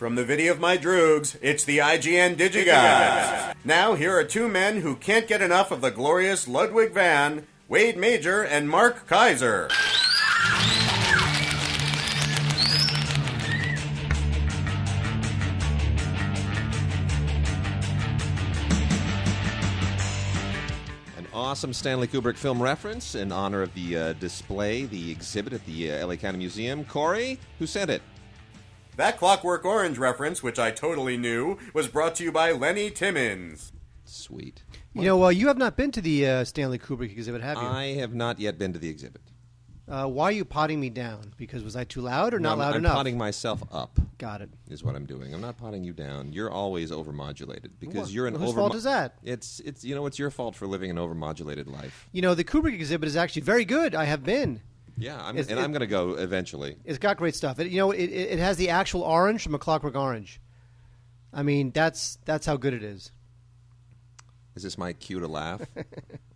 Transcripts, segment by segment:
From the video of my droogs, it's the IGN Digigods. Now, here are two men who can't get enough of the glorious Ludwig van, Wade Major, and Mark Kaiser. An awesome Stanley Kubrick film reference in honor of the display, the exhibit at the LA County Museum. Corey, who sent it? That Clockwork Orange reference, which I totally knew, was brought to you by Lenny Timmons. Sweet. You know, you have not been to the Stanley Kubrick exhibit, have you? I have not yet been to the exhibit. Why are you potting me down? Because was I too loud or not loud I'm enough? I'm potting myself up. Got it. Is what I'm doing. I'm not potting you down. You're always overmodulated because you're an Whose fault is that? It's it's your fault for living an overmodulated life. You know, the Kubrick exhibit is actually very good. I have been. Yeah, I'm going to go eventually. It's got great stuff. It has the actual orange from A Clockwork Orange. I mean, that's how good it is. Is this my cue to laugh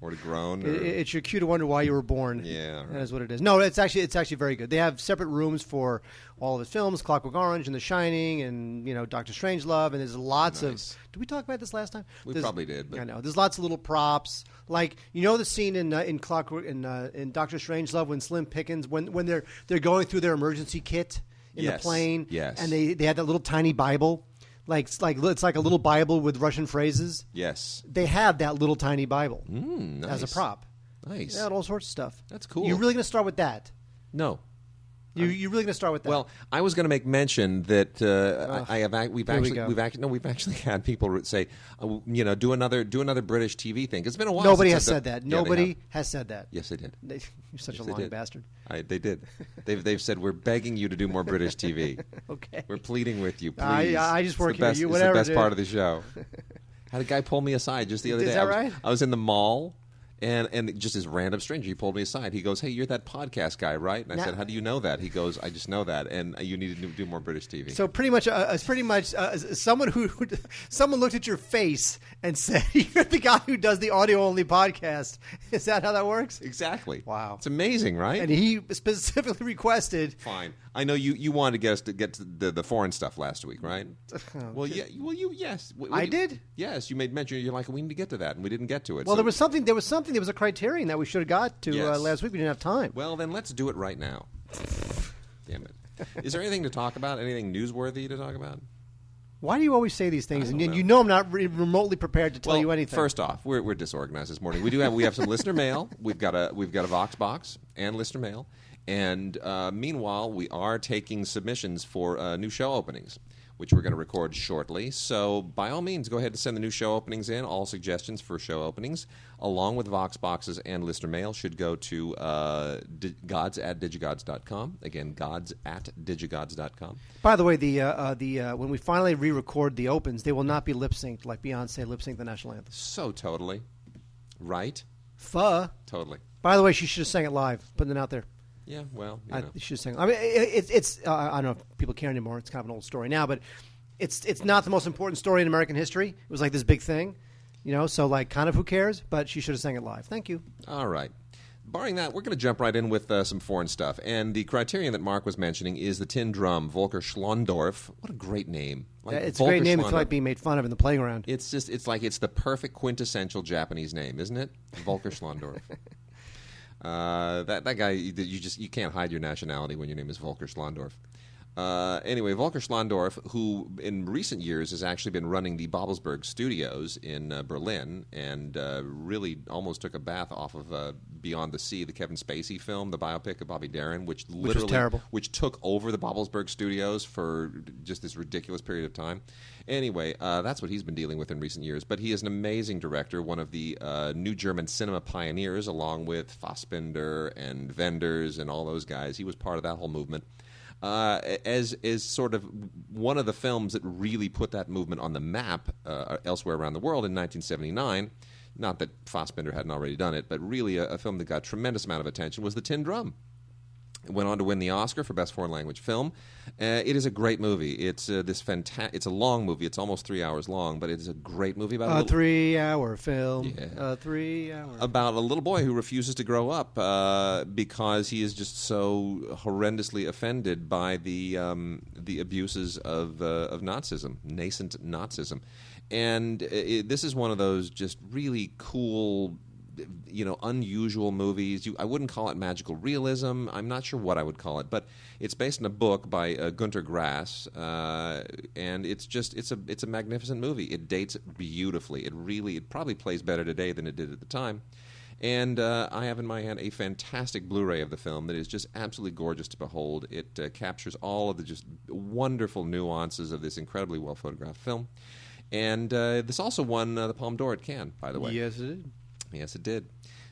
or to groan? Or? It's your cue to wonder why you were born. Yeah, right. That is what it is. No, it's actually very good. They have separate rooms for all of his films, Clockwork Orange and The Shining, and Doctor Strangelove. And there's lots of. Did we talk about this last time? We probably did. But. I know. There's lots of little props, like the scene in Clockwork in Doctor Strangelove when Slim Pickens when they're going through their emergency kit in the plane. Yes. And they had that little tiny Bible. It's like a little Bible with Russian phrases. Yes. They have that little tiny Bible nice. as a prop. Nice. They had all sorts of stuff. That's cool. You're really going to start with that? No. You're really going to start with that? Well, I was going to make mention that we've actually had people say, do another British TV thing. It's been a while. Nobody has said that. Nobody has said that. Yes, they did. You're such a lying bastard. They did. They've said we're begging you to do more British TV. Okay. We're pleading with you, please. I just work here. It's the best part of the show. Had a guy pull me aside just the other day. Is that right? I was in the mall. And just this random stranger, he pulled me aside. He goes, "Hey, you're that podcast guy, right?" And I said, "How do you know that?" He goes, "I just know that, and you need to do more British TV." So pretty much someone someone looked at your face and said, "You're the guy who does the audio only podcast." Is that how that works? Exactly. Wow, it's amazing, right? And he specifically requested. Fine, I know you wanted to get us to get to the foreign stuff last week, right? Well, yeah. Well, yes. I did. Yes, you made mention. You're like, we need to get to that, and we didn't get to it. Well, there was something. There was a Criterion that we should have got to last week. We didn't have time. Well, then let's do it right now. Damn it! Is there anything to talk about? Anything newsworthy to talk about? Why do you always say these things? And you know I'm not remotely prepared to tell you anything. First off, we're disorganized this morning. We have some listener mail. We've got a Vox box and listener mail. And meanwhile, we are taking submissions for new show openings, which we're going to record shortly. So by all means, go ahead and send the new show openings in. All suggestions for show openings, along with Vox boxes and listener mail, should go to gods@digigods.com. Again, gods@digigods.com. By the way, when we finally re-record the opens, they will not be lip-synced like Beyonce lip-synced the national anthem. So totally. Right? Totally. By the way, she should have sang it live, putting it out there. Yeah, well, she should sing. I mean, it's I don't know if people care anymore. It's kind of an old story now, but it's not the most important story in American history. It was like this big thing, so like kind of who cares? But she should have sang it live. Thank you. All right. Barring that, we're going to jump right in with some foreign stuff. And the Criterion that Mark was mentioning is the Tin Drum, Volker Schlondorf. What a great name. It's a great name. It's like being made fun of in the playground. It's the perfect quintessential Japanese name, isn't it? Volker Schlondorf. That guy, you can't hide your nationality when your name is Volker Schlondorf. Anyway, Volker Schlondorf, who in recent years has actually been running the Babelsberg Studios in Berlin and really almost took a bath off of Beyond the Sea, the Kevin Spacey film, the biopic of Bobby Darin, which was terrible. Which took over the Babelsberg Studios for just this ridiculous period of time. Anyway, that's what he's been dealing with in recent years. But he is an amazing director, one of the new German cinema pioneers, along with Fassbinder and Wenders and all those guys. He was part of that whole movement. As sort of one of the films that really put that movement on the map elsewhere around the world in 1979. Not that Fassbinder hadn't already done it, but really a film that got a tremendous amount of attention was The Tin Drum. It went on to win the Oscar for Best Foreign Language Film. It is a great movie. It's It's a long movie. It's almost 3 hours long, but it is a great movie about a 3-hour film. Yeah. A 3-hour. About a little boy who refuses to grow up because he is just so horrendously offended by the abuses of Nazism, nascent Nazism, and this is one of those just really cool, unusual movies. I wouldn't call it magical realism. I'm not sure what I would call it, but it's based on a book by Günter Grass, and it's a magnificent movie. It dates beautifully. It probably plays better today than it did at the time. And I have in my hand a fantastic Blu-ray of the film that is just absolutely gorgeous to behold. It captures all of the just wonderful nuances of this incredibly well photographed film. And this also won the Palme d'Or at Cannes, by the way. Yes, it did. Yes, it did.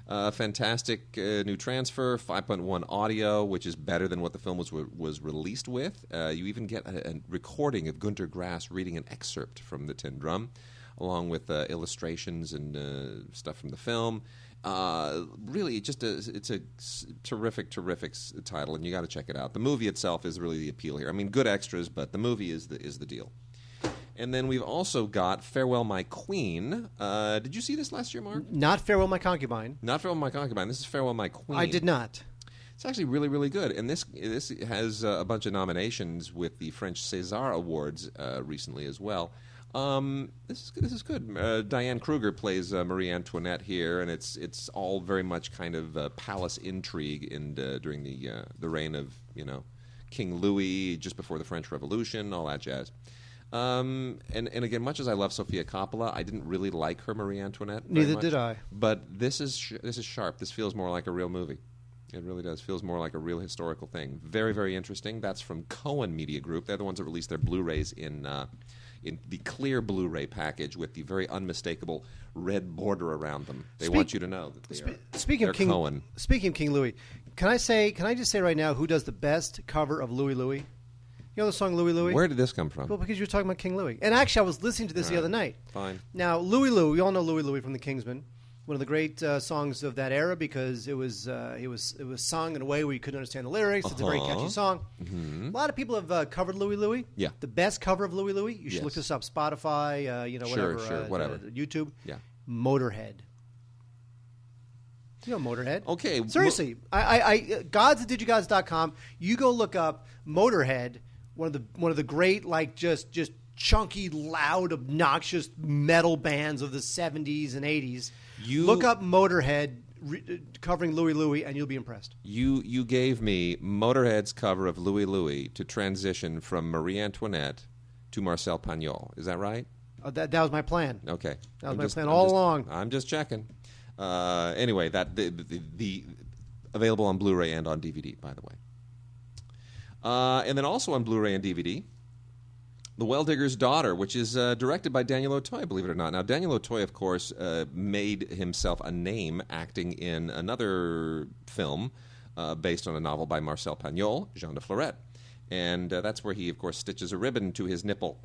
Fantastic new transfer, 5.1 audio, which is better than what the film was released with. You even get a recording of Günter Grass reading an excerpt from the Tin Drum, along with illustrations and stuff from the film. Really, it's a terrific title, and you got to check it out. The movie itself is really the appeal here. I mean, good extras, but the movie is the deal. And then we've also got Farewell, My Queen. Did you see this last year, Mark? Not Farewell, My Concubine. Not Farewell, My Concubine. This is Farewell, My Queen. I did not. It's actually really, really good. And this has a bunch of nominations with the French César Awards recently as well. This is good. Diane Kruger plays Marie Antoinette here, and it's all very much kind of palace intrigue during the reign of King Louis, just before the French Revolution, all that jazz. And again, much as I love Sofia Coppola, I didn't really like her Marie Antoinette. Neither did I. But this is sharp. This feels more like a real movie. It really does. Feels more like a real historical thing. Very, very interesting. That's from Cohen Media Group. They're the ones that released their Blu-rays in the clear Blu-ray package with the very unmistakable red border around them. They want you to know that they're Cohen. Speaking of King Louis, can I just say right now who does the best cover of Louis Louis? You know the song Louis Louis? Where did this come from? Well, because you were talking about King Louis. And actually, I was listening to this the other night. Fine. Now, Louis Louis, we all know Louis Louis from The Kingsman. One of the great songs of that era because it was sung in a way where you couldn't understand the lyrics. It's a very catchy song. Mm-hmm. A lot of people have covered Louis Louis. Yeah. The best cover of Louis Louis. You should look this up. Spotify, whatever. YouTube. Yeah. Motorhead. You know Motorhead. Okay. Seriously. Gods at Digigods.com. You go look up Motorhead, one of the great, like, just chunky, loud, obnoxious metal bands of the 70s and 80s. Look up Motorhead covering Louis Louis, and you'll be impressed. You gave me Motorhead's cover of Louis Louis to transition from Marie Antoinette to Marcel Pagnol. Is that right? That was my plan. Okay. That was my plan all along. I'm just checking. Anyway, that the available on Blu-ray and on DVD, by the way. And then also on Blu-ray and DVD, The Well-Digger's Daughter, which is directed by Daniel Auteuil, believe it or not. Now, Daniel Auteuil, of course, made himself a name acting in another film based on a novel by Marcel Pagnol, Jean de Florette. And that's where he, of course, stitches a ribbon to his nipple.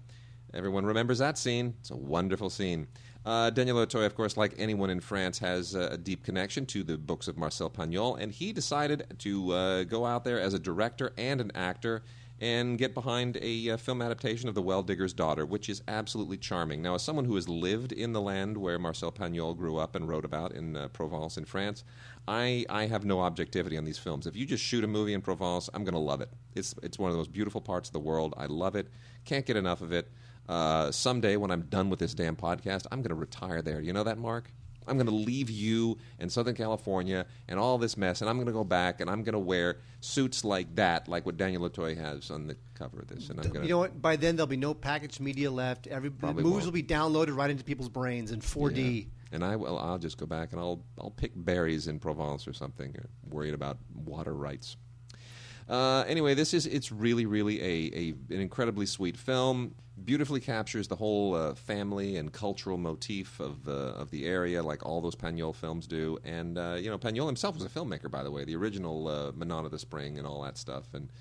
Everyone remembers that scene. It's a wonderful scene. Daniel Auteuil, of course, like anyone in France, has a deep connection to the books of Marcel Pagnol, and he decided to go out there as a director and an actor and get behind a film adaptation of The Well-Digger's Daughter, which is absolutely charming. Now, as someone who has lived in the land where Marcel Pagnol grew up and wrote about in Provence in France, I have no objectivity on these films. If you just shoot a movie in Provence, I'm going to love it. It's one of the most beautiful parts of the world. I love it. Can't get enough of it. Someday, when I'm done with this damn podcast, I'm going to retire there. You know that, Mark? I'm going to leave you and Southern California and all this mess, and I'm going to go back and I'm going to wear suits like that, like what Daniel Auteuil has on the cover of this. And I'm gonna, you know what? By then, there'll be no packaged media left. Movies will be downloaded right into people's brains in 4D. Yeah. And I'll just go back and I'll pick berries in Provence or something, worried about water rights. Anyway, it's really, really an incredibly sweet film. Beautifully captures the whole family and cultural motif of the area, like all those Pagnol films do. And Pagnol himself was a filmmaker, by the way. The original Manon of the Spring and all that stuff, and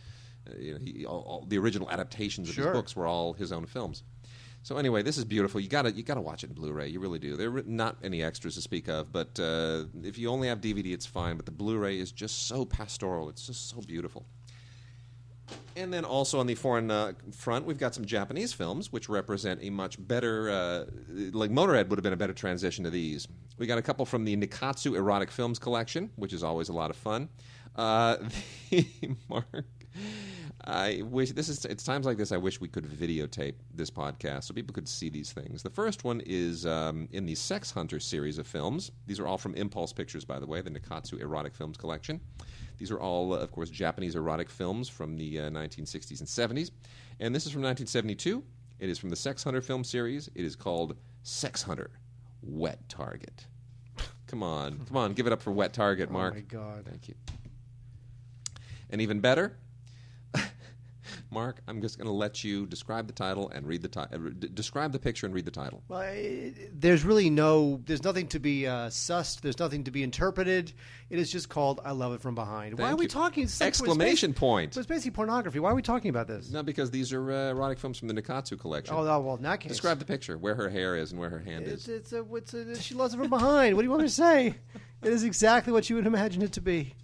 all the original adaptations of his books were all his own films. So anyway, this is beautiful. You gotta watch it in Blu-ray. You really do. There are not any extras to speak of, but if you only have DVD, it's fine. But the Blu-ray is just so pastoral. It's just so beautiful. And then also on the foreign front, we've got some Japanese films, which represent a much better, like Motorhead would have been a better transition to these. We got a couple from the Nikkatsu Erotic Films collection, which is always a lot of fun. Mark, I wish it's times like this I wish we could videotape this podcast so people could see these things. The first one is in the Sex Hunter series of films. These are all from Impulse Pictures, by the way, the Nikkatsu Erotic Films collection. These are all, of course, Japanese erotic films from the 1960s and 70s. And this is from 1972. It is from the Sex Hunter film series. It is called Sex Hunter, Wet Target. Come on, give it up for Wet Target, Mark. Oh, my God. Thank you. And even better, Mark, I'm just going to let you describe the title and read the describe the picture and read the title. Well, there's nothing to be sussed. There's nothing to be interpreted. It is just called "I Love It From Behind." Why are we talking? Exclamation point! It's basically pornography. Why are we talking about this? No, because these are erotic films from the Nikkatsu collection. Oh, well, in that case, describe the picture, where her hair is and where her hand is. She loves it from behind. What do you want me to say? It is exactly what you would imagine it to be.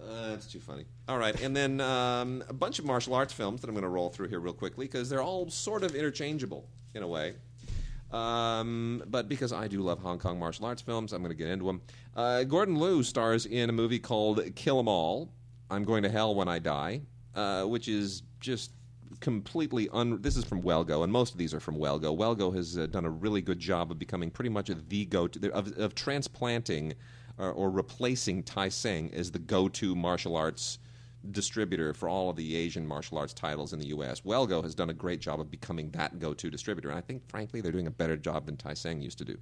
That's too funny. All right, and then a bunch of martial arts films that I'm going to roll through here real quickly because they're all sort of interchangeable in a way. But because I do love Hong Kong martial arts films, I'm going to get into them. Gordon Liu stars in a movie called Kill 'Em All, I'm Going to Hell When I Die, which is just completely this is from Welgo, and most of these are from Welgo. Welgo has done a really good job of becoming pretty much the go-to, of transplanting or replacing Tai Seng as the go-to martial arts distributor for all of the Asian martial arts titles in the U.S. Welgo has done a great job of becoming that go-to distributor, and I think, frankly, they're doing a better job than Tai Seng used to do.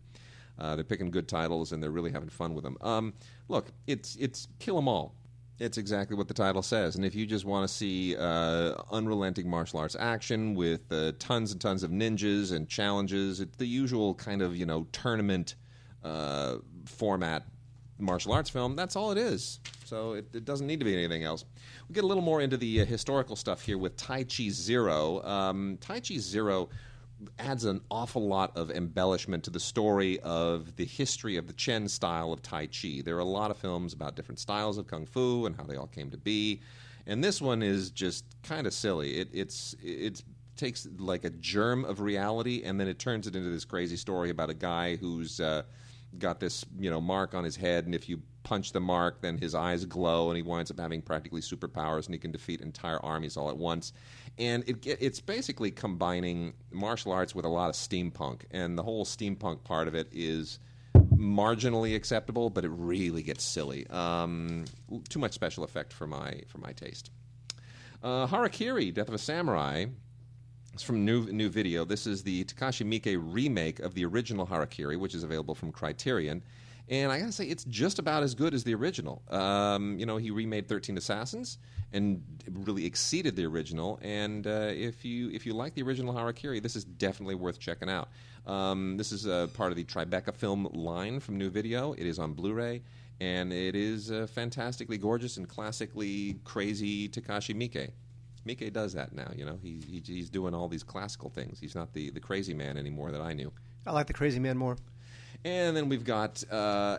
They're picking good titles, and they're really having fun with them. Look, it's Kill 'Em All. It's exactly what the title says, and if you just want to see unrelenting martial arts action with tons and tons of ninjas and challenges, it's the usual kind of, tournament format martial arts film. That's all it is. So it doesn't need to be anything else. We get a little more into the historical stuff here with Tai Chi Zero. Tai Chi Zero adds an awful lot of embellishment to the story of the history of the Chen style of Tai Chi. There are a lot of films about different styles of Kung Fu and how they all came to be. And this one is just kind of silly. It takes like a germ of reality and then it turns it into this crazy story about a guy who's got this mark on his head, and if you punch the mark, then his eyes glow, and he winds up having practically superpowers, and he can defeat entire armies all at once. And it's basically combining martial arts with a lot of steampunk, and the whole steampunk part of it is marginally acceptable, but it really gets silly. Too much special effect for my taste. Hara-Kiri, Death of a Samurai. It's from new video. This is the Takashi Miike remake of the original Hara-Kiri, which is available from Criterion. And I gotta say, it's just about as good as the original. He remade 13 Assassins and really exceeded the original. And if you like the original Hara-Kiri, this is definitely worth checking out. This is part of the Tribeca film line from new video. It is on Blu-ray, and it is fantastically gorgeous and classically crazy Takashi Miike. Miike does that now, He's doing all these classical things. He's not the crazy man anymore that I knew. I like the crazy man more. And then we've got a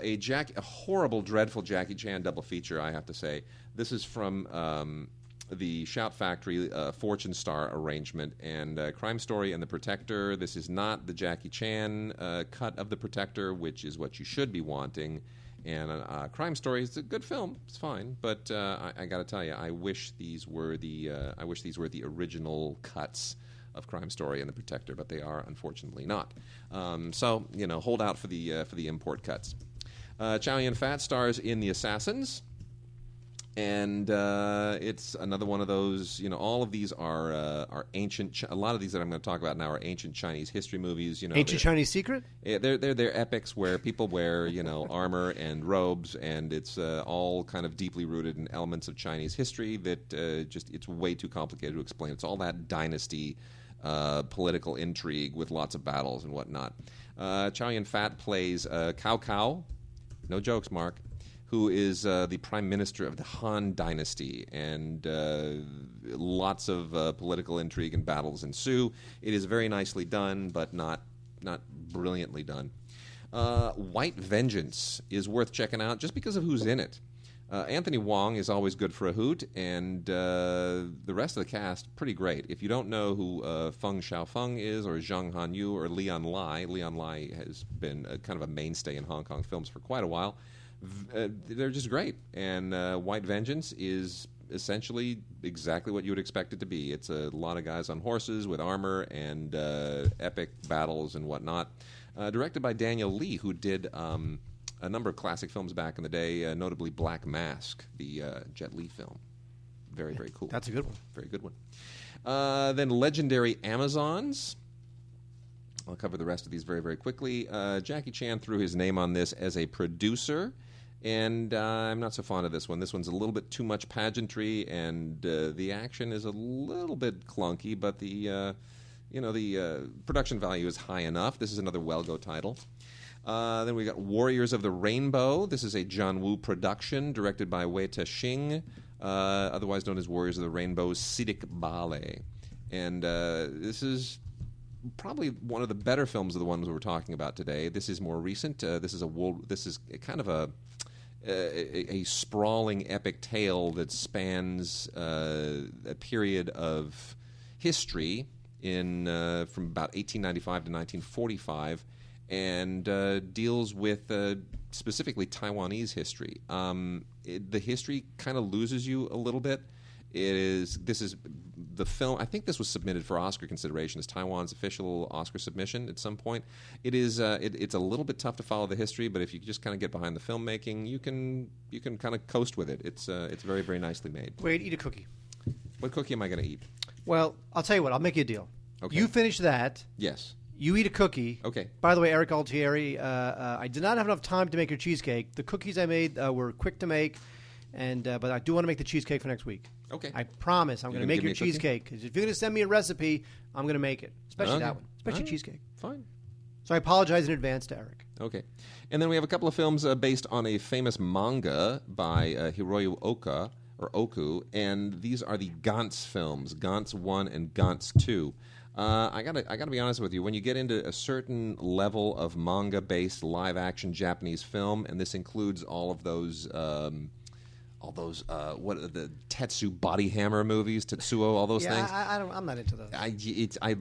horrible, dreadful Jackie Chan double feature, I have to say. This is from the Shout Factory Fortune Star arrangement, and Crime Story and The Protector. This is not the Jackie Chan cut of The Protector, which is what you should be wanting. And Crime Story is a good film; it's fine. But I got to tell you, I wish these were the original cuts of Crime Story and The Protector, but they are unfortunately not. So hold out for the import cuts. Chow Yun-Fat stars in The Assassins, and it's another one of those. All of these are ancient. A lot of these that I'm going to talk about now are ancient Chinese history movies. Ancient Chinese Secret. They're epics where people wear armor and robes, and it's all kind of deeply rooted in elements of Chinese history that it's way too complicated to explain. It's all that dynasty. Political intrigue with lots of battles and whatnot. Chow Yun-Fat plays Cao Cao, no jokes, Mark, who is the prime minister of the Han dynasty, and lots of political intrigue and battles ensue. It is very nicely done, but not brilliantly done. White Vengeance is worth checking out just because of who's in it. Anthony Wong is always good for a hoot, and the rest of the cast, pretty great. If you don't know who Feng Xiaofeng is, or Zhang Hanyu, or Leon Lai has been kind of a mainstay in Hong Kong films for quite a while. They're just great. And White Vengeance is essentially exactly what you would expect it to be. It's a lot of guys on horses with armor and epic battles and whatnot. Directed by Daniel Lee, who did a number of classic films back in the day, notably Black Mask, the Jet Li film. Very, very cool. That's a good one. Very good one. Then Legendary Amazons. I'll cover the rest of these very, very quickly. Jackie Chan threw his name on this as a producer, and I'm not so fond of this one. This one's a little bit too much pageantry, and the action is a little bit clunky, but the production value is high enough. This is another Well-Go title. Then we got Warriors of the Rainbow. This is a John Woo production directed by Wei Te-shing, otherwise known as Warriors of the Rainbow Siddiq Bale. And this is probably one of the better films of the ones we're talking about today. This is more recent. This is kind of a sprawling epic tale that spans a period of history in from about 1895 to 1945. And deals with specifically Taiwanese history. The history kind of loses you a little bit. This is the film. I think this was submitted for Oscar consideration as Taiwan's official Oscar submission at some point. It's a little bit tough to follow the history, but if you just kind of get behind the filmmaking, you can kind of coast with it. It's very, very nicely made. Wait, eat a cookie. What cookie am I going to eat? Well, I'll tell you what. I'll make you a deal. Okay. You finish that. Yes. You eat a cookie. Okay. By the way, Eric Altieri, I did not have enough time to make your cheesecake. The cookies I made were quick to make, and but I do want to make the cheesecake for next week. Okay. I promise I'm going to make your cheesecake. Because if you're going to send me a recipe, I'm going to make it. Especially that one. Especially cheesecake. Fine. So I apologize in advance to Eric. Okay. And then we have a couple of films based on a famous manga by Hiroyu Oku, and these are the Gantz films, Gantz 1 and Gantz 2. I gotta be honest with you. When you get into a certain level of manga-based live-action Japanese film, and this includes all those what are the Tetsu body hammer movies, Tetsuo, all those things. I'm not into those.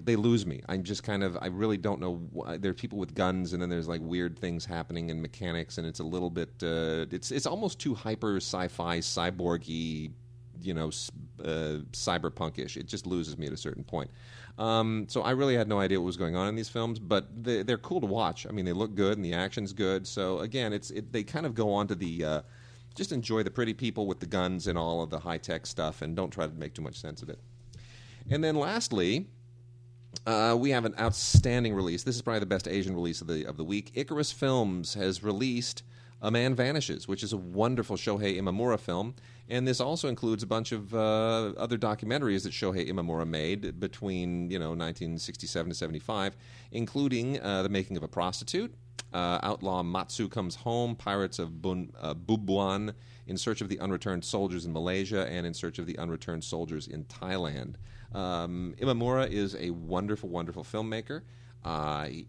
They lose me. I'm just I really don't know. There are people with guns, and then there's like weird things happening in mechanics, and it's a little bit. It's almost too hyper sci-fi, cyborgy, cyberpunkish. It just loses me at a certain point. So I really had no idea what was going on in these films, but they're cool to watch. I mean, they look good and the action's good. So again, they kind of go on to the just enjoy the pretty people with the guns and all of the high tech stuff, and don't try to make too much sense of it. And then lastly, we have an outstanding release. This is probably the best Asian release of the week. Icarus Films has released A Man Vanishes, which is a wonderful Shohei Imamura film. And this also includes a bunch of other documentaries that Shohei Imamura made between 1967 to 75, including The Making of a Prostitute, Outlaw Matsu Comes Home, Pirates of Bubuan, In Search of the Unreturned Soldiers in Malaysia, and In Search of the Unreturned Soldiers in Thailand. Imamura is a wonderful, wonderful filmmaker.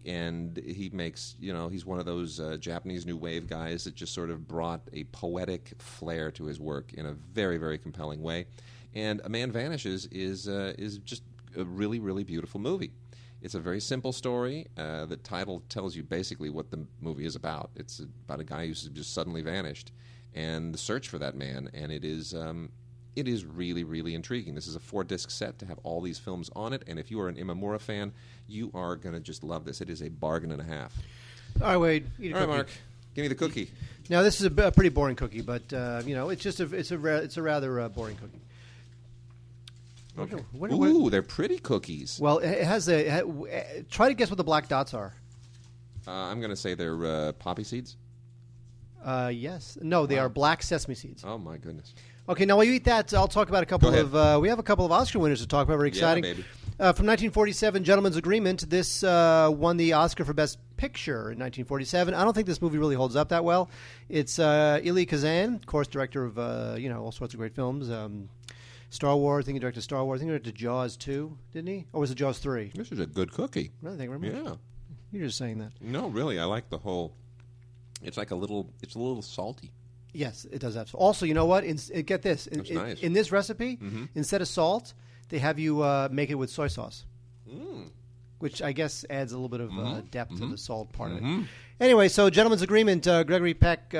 And he makes, he's one of those Japanese New Wave guys that just sort of brought a poetic flair to his work in a very, very compelling way. And A Man Vanishes is just a really, really beautiful movie. It's a very simple story. The title tells you basically what the movie is about. It's about a guy who's just suddenly vanished, and the search for that man. And it is really, really intriguing. This is a 4-disc set to have all these films on it, and if you are an Imamura fan, you are going to just love this. It is a bargain and a half. All right, Wade. Eat a all right, cookie. Mark. Give me the cookie. Now, this is a pretty boring cookie, but it's a rather boring cookie. Okay. Ooh, they're pretty cookies. Well, it has try to guess what the black dots are. I'm going to say they're poppy seeds. Yes. No, they are black sesame seeds. Oh my goodness. Okay, now while you eat that, I'll talk about a couple of. We have a couple of Oscar winners to talk about. Very exciting. Yeah, baby. From 1947, Gentleman's Agreement. This won the Oscar for Best Picture in 1947. I don't think this movie really holds up that well. It's Elie Kazan, of course, director of all sorts of great films. Star Wars. I think he directed Star Wars. I think he directed Jaws 2, didn't he? Or was it Jaws 3? This is a good cookie. Really, thank you very much. Yeah. You're just saying that. No, really, I like the whole. It's like a little salty. Yes, it does. Also, you know what? Get this. That's nice. In this recipe, instead of salt, they have you make it with soy sauce. Which I guess adds a little bit of depth to the salt part of it. Anyway, so gentleman's agreement. Gregory Peck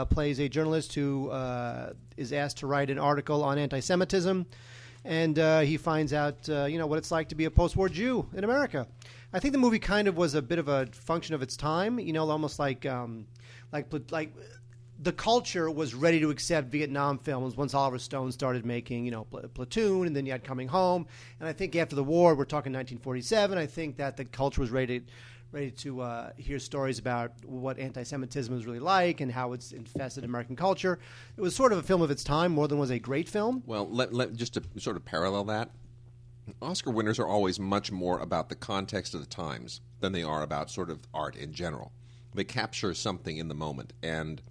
plays a journalist who is asked to write an article on anti-Semitism, and he finds out what it's like to be a post-war Jew in America. I think the movie kind of was a bit of a function of its time. Almost like the culture was ready to accept Vietnam films once Oliver Stone started making, Platoon, and then you had Coming Home. And I think after the war, we're talking 1947, I think that the culture was ready to hear stories about what anti-Semitism was really like and how it's infested American culture. It was sort of a film of its time more than was a great film. Well, just to sort of parallel that, Oscar winners are always much more about the context of the times than they are about sort of art in general. They capture something in the moment. And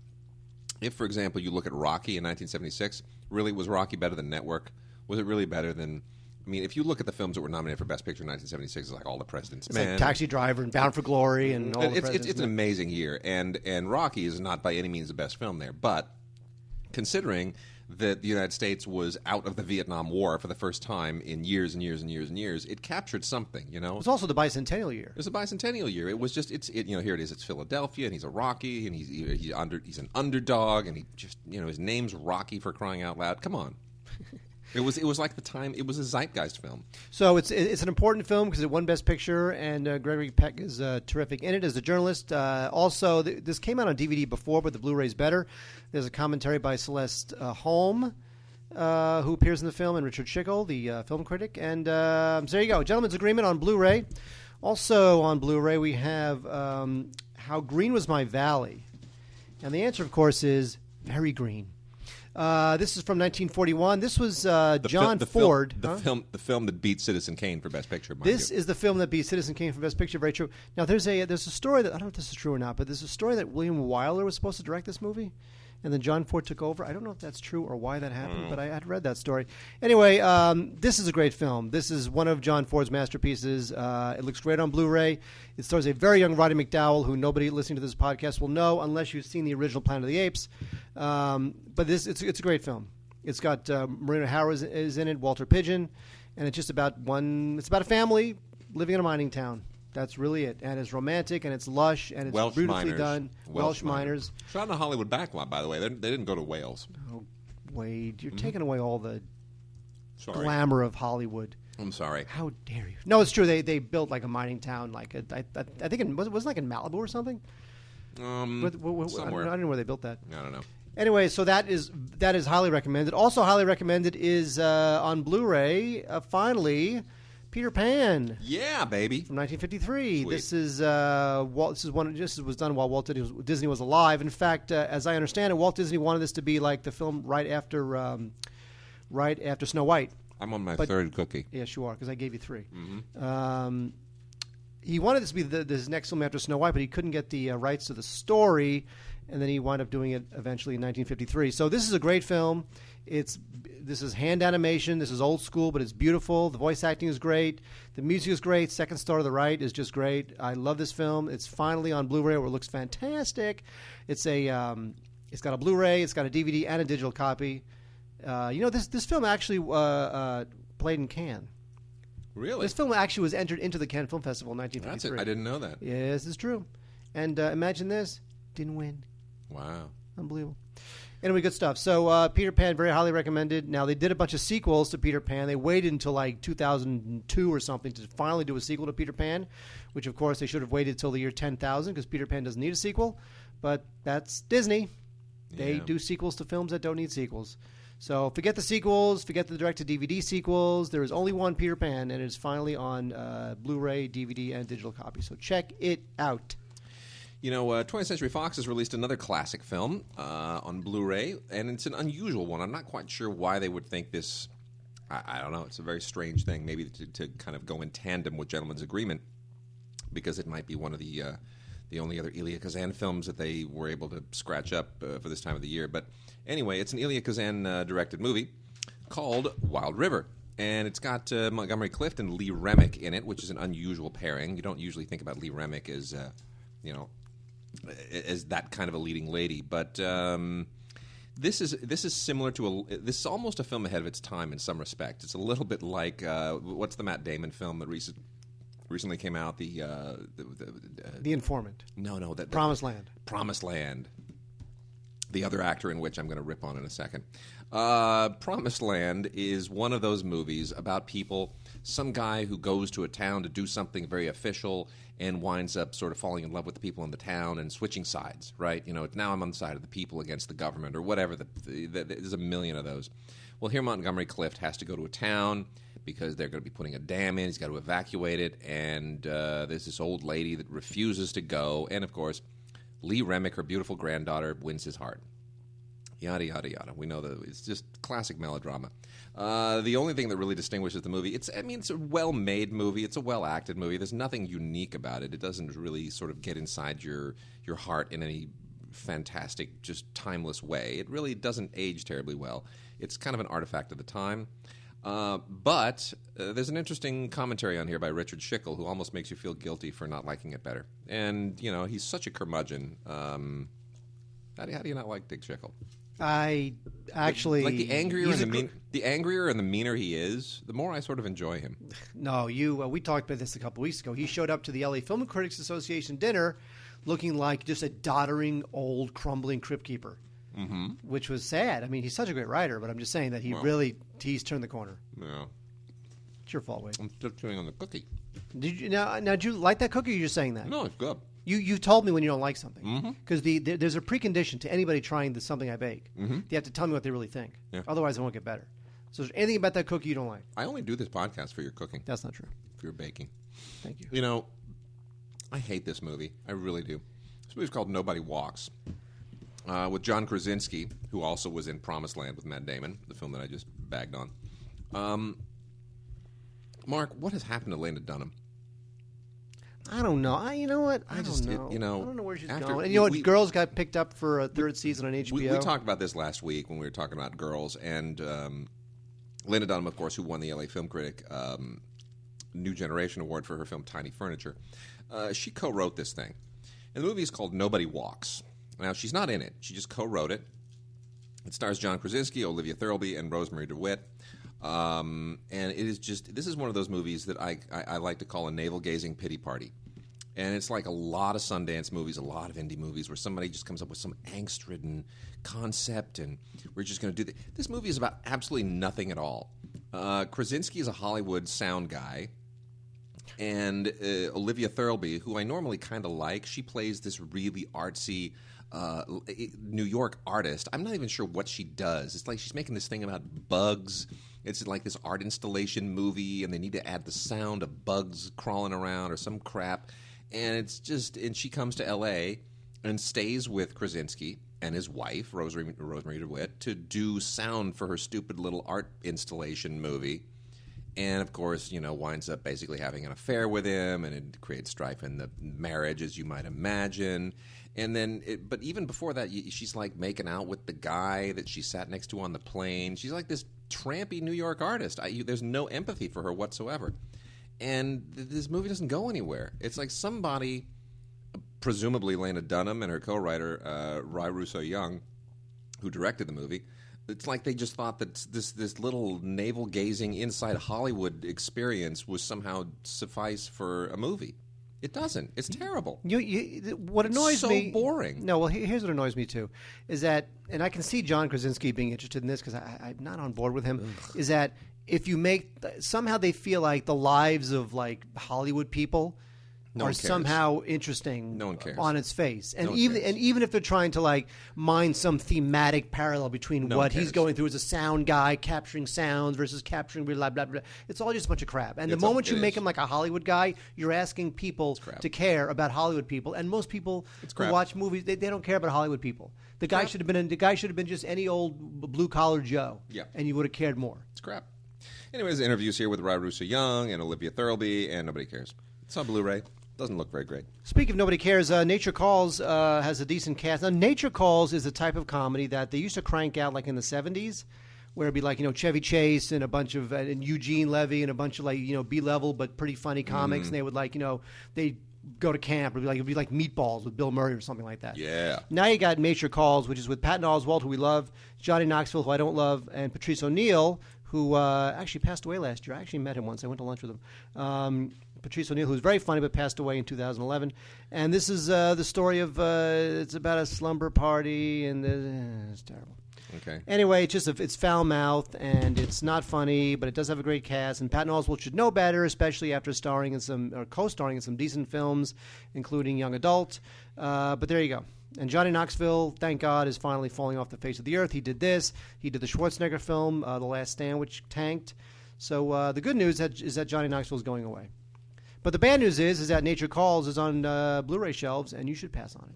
if, for example, you look at Rocky in 1976, really, was Rocky better than Network? Was it really better than... I mean, if you look at the films that were nominated for Best Picture in 1976, it's like All the President's Men. Like Taxi Driver and Bound for Glory and all the President's Men. It's an amazing year, and Rocky is not by any means the best film there. But considering that the United States was out of the Vietnam War for the first time in years and years and years and years, it captured something, It was also the bicentennial year. It was a bicentennial year. It was just, here it is, it's Philadelphia, and he's a Rocky, and he's an underdog, and he just, his name's Rocky, for crying out loud. Come on. It was like the time. It was a zeitgeist film. So it's an important film because it won Best Picture, and Gregory Peck is terrific in it as a journalist. Also, this came out on DVD before, but the Blu-ray's better. There's a commentary by Celeste Holm, who appears in the film, and Richard Schickel, the film critic. And so there you go, Gentleman's Agreement on Blu-ray. Also on Blu-ray, we have How Green Was My Valley, and the answer, of course, is very green. This is from 1941. This was John Ford. The film that beat Citizen Kane for Best Picture. This is the film that beat Citizen Kane for Best Picture. Very true. Now, there's a story that I don't know if this is true or not, but there's a story that William Wyler was supposed to direct this movie, and then John Ford took over. I don't know if that's true or why that happened, but I had read that story. Anyway, this is a great film. This is one of John Ford's masterpieces. It looks great on Blu-ray. It stars a very young Roddy McDowall, who nobody listening to this podcast will know unless you've seen the original Planet of the Apes. But it's a great film. It's got Marina Hara is in it, Walter Pidgeon, and it's just about it's about a family living in a mining town. That's really it. And it's romantic, and it's lush, and it's Welsh beautifully miners. done. Welsh miners. Shot in a Hollywood backlot, by the way. They didn't go to Wales. Oh, Wade, you're taking away all the Sorry. glamour of Hollywood. I'm sorry. How dare you? No, it's true. They built like a mining town. I think it wasn't like in Malibu or something. Somewhere. I don't know where they built that. I don't know. Anyway, so that is highly recommended. Also highly recommended is on Blu-ray. Finally, Peter Pan. Yeah, baby. From 1953. Sweet. This is this was done while Walt Disney was alive. In fact, as I understand it, Walt Disney wanted this to be like the film right after Snow White. I'm on my third cookie. Yes, you are, because I gave you 3. Mm-hmm. He wanted this to be this next film after Snow White, but he couldn't get the rights to the story, and then he wound up doing it eventually in 1953. So this is a great film. This is hand animation. This is old school, but it's beautiful. The voice acting is great. The music is great. Second Star to the Right is just great. I love this film. It's finally on Blu-ray, where it looks fantastic. It's got a Blu-ray, it's got a DVD, and a digital copy. This film actually played in Cannes. Really? This film actually was entered into the Cannes Film Festival in 1953. That's it. I didn't know that. Yes, it's true. And imagine this. Didn't win. Wow. Unbelievable. Anyway, good stuff. So Peter Pan, very highly recommended. Now, they did a bunch of sequels to Peter Pan. They waited until like 2002 or something to finally do a sequel to Peter Pan, which, of course, they should have waited till the year 10,000 because Peter Pan doesn't need a sequel. But that's Disney. They do sequels to films that don't need sequels. So forget the sequels, forget the direct-to-DVD sequels. There is only one Peter Pan, and it is finally on Blu-ray, DVD, and digital copy. So check it out. 20th Century Fox has released another classic film on Blu-ray, and it's an unusual one. I'm not quite sure why they would think this. I don't know. It's a very strange thing, maybe to kind of go in tandem with Gentleman's Agreement, because it might be one of the the only other Elia Kazan films that they were able to scratch up for this time of the year. But anyway, it's an Elia Kazan directed movie called Wild River. And it's got Montgomery Clift and Lee Remick in it, which is an unusual pairing. You don't usually think about Lee Remick as, as that kind of a leading lady. But this is similar to this is almost a film ahead of its time in some respect. It's a little bit like what's the Matt Damon film that recently came out? The Informant. No, Promised Land. Promised Land. The other actor in which I'm going to rip on in a second. Promised Land is one of those movies about people, some guy who goes to a town to do something very official and winds up sort of falling in love with the people in the town and switching sides, right? Now I'm on the side of the people against the government or whatever. There's a million of those. Well, here Montgomery Clift has to go to a town because they're going to be putting a dam in. He's got to evacuate it, and there's this old lady that refuses to go. And, of course, Lee Remick, her beautiful granddaughter, wins his heart. Yada, yada, yada. We know that it's just classic melodrama. The only thing that really distinguishes the movie, it's a well-made movie. It's a well-acted movie. There's nothing unique about it. It doesn't really sort of get inside your heart in any fantastic, just timeless way. It really doesn't age terribly well. It's kind of an artifact of the time. But there's an interesting commentary on here by Richard Schickel who almost makes you feel guilty for not liking it better. And, he's such a curmudgeon. How do you not like Dick Schickel? I actually like the angrier and the meaner he is, the more I sort of enjoy him. No, we talked about this a couple weeks ago. He showed up to the LA Film Critics Association dinner looking like just a doddering, old, crumbling crypt keeper, which was sad. I mean, he's such a great writer, but I'm just saying that he's turned the corner. Yeah, it's your fault, Wade. I'm still chewing on the cookie. Did you like that cookie? Or you're just saying that? No, it's good. You told me when you don't like something because there's a precondition to anybody trying something I bake. They have to tell me what they really think. Yeah. Otherwise, it won't get better. So, is there anything about that cookie you don't like? I only do this podcast for your cooking. That's not true. For your baking. Thank you. I hate this movie. I really do. This movie's called Nobody Walks, with John Krasinski, who also was in Promised Land with Matt Damon, the film that I just bagged on. Mark, what has happened to Lena Dunham? I don't know. You know what? I don't know. I don't know where she's going. And you know what? Girls got picked up for a third season on HBO. We talked about this last week when we were talking about Girls, and Lena Dunham, of course, who won the LA Film Critic New Generation Award for her film Tiny Furniture. She co-wrote this thing. And the movie is called Nobody Walks. Now, she's not in it. She just co-wrote it. It stars John Krasinski, Olivia Thirlby, and Rosemary DeWitt. And it is this is one of those movies that I like to call a navel-gazing pity party. And it's like a lot of Sundance movies, a lot of indie movies where somebody just comes up with some angst-ridden concept and we're just going to do this movie is about absolutely nothing at all. Krasinski is a Hollywood sound guy. And Olivia Thirlby, who I normally kind of like, she plays this really artsy New York artist. I'm not even sure what she does. It's like she's making this thing about bugs. It's like this art installation movie, and they need to add the sound of bugs crawling around or some crap. And she comes to L.A. and stays with Krasinski and his wife, Rosemary DeWitt, to do sound for her stupid little art installation movie. And, of course, winds up basically having an affair with him, and it creates strife in the marriage, as you might imagine. And then, but even before that, she's like making out with the guy that she sat next to on the plane. She's like this trampy New York artist. There's no empathy for her whatsoever. And this movie doesn't go anywhere. It's like somebody, presumably Lena Dunham and her co-writer, Rai Russo-Young, who directed the movie, it's like they just thought that this little navel-gazing inside Hollywood experience was somehow suffice for a movie. It doesn't. It's terrible. What annoys me... so boring. No, well, here's what annoys me, too, is that, and I can see John Krasinski being interested in this because I'm not on board with him, is that if you make... Somehow they feel like the lives of, like, Hollywood people... are somehow interesting no one cares. On its face. And even if they're trying to like mine some thematic parallel between what he's going through as a sound guy, capturing sounds versus capturing blah, blah, blah, it's all just a bunch of crap. And the moment you make him like a Hollywood guy, you're asking people to care about Hollywood people. And most people who watch movies, they don't care about Hollywood people. The guy should have been just any old blue-collar Joe. Yeah. And you would have cared more. It's crap. Anyways, interviews here with Rai Russo-Young and Olivia Thirlby, and nobody cares. It's on Blu-ray. Doesn't look very great. Speaking of Nobody Cares, Nature Calls has a decent cast. Now, Nature Calls is the type of comedy that they used to crank out like in the 70s, where it'd be like, Chevy Chase and a bunch of, and Eugene Levy and a bunch of like, B-level but pretty funny comics. And they would like, they go to camp. It'd be like Meatballs with Bill Murray or something like that. Yeah. Now you got Nature Calls, which is with Patton Oswalt, who we love, Johnny Knoxville, who I don't love, and Patrice O'Neill, who actually passed away last year. I actually met him once. I went to lunch with him. Patrice O'Neill, who's very funny but passed away in 2011. And this is the story of, it's about a slumber party, and it's terrible. Okay. Anyway, it's foul-mouthed, and it's not funny, but it does have a great cast. And Patton Oswalt should know better, especially after co-starring in some decent films, including Young Adult. But there you go. And Johnny Knoxville, thank God, is finally falling off the face of the earth. He did this. He did the Schwarzenegger film, The Last Stand, which tanked. So the good news is that Johnny Knoxville is going away. But the bad news is that Nature Calls is on Blu-ray shelves, and you should pass on it.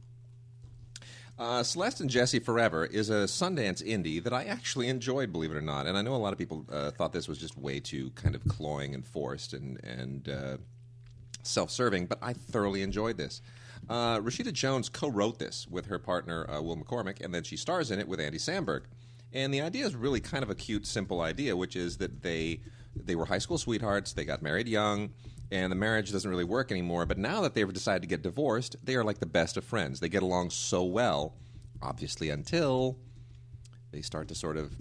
Celeste and Jesse Forever is a Sundance indie that I actually enjoyed, believe it or not. And I know a lot of people thought this was just way too kind of cloying and forced and self-serving, but I thoroughly enjoyed this. Rashida Jones co-wrote this with her partner, Will McCormick, and then she stars in it with Andy Samberg. And the idea is really kind of a cute, simple idea, which is that they were high school sweethearts, they got married young, and the marriage doesn't really work anymore. But now that they've decided to get divorced, they are like the best of friends. They get along so well, obviously, until they start to sort of,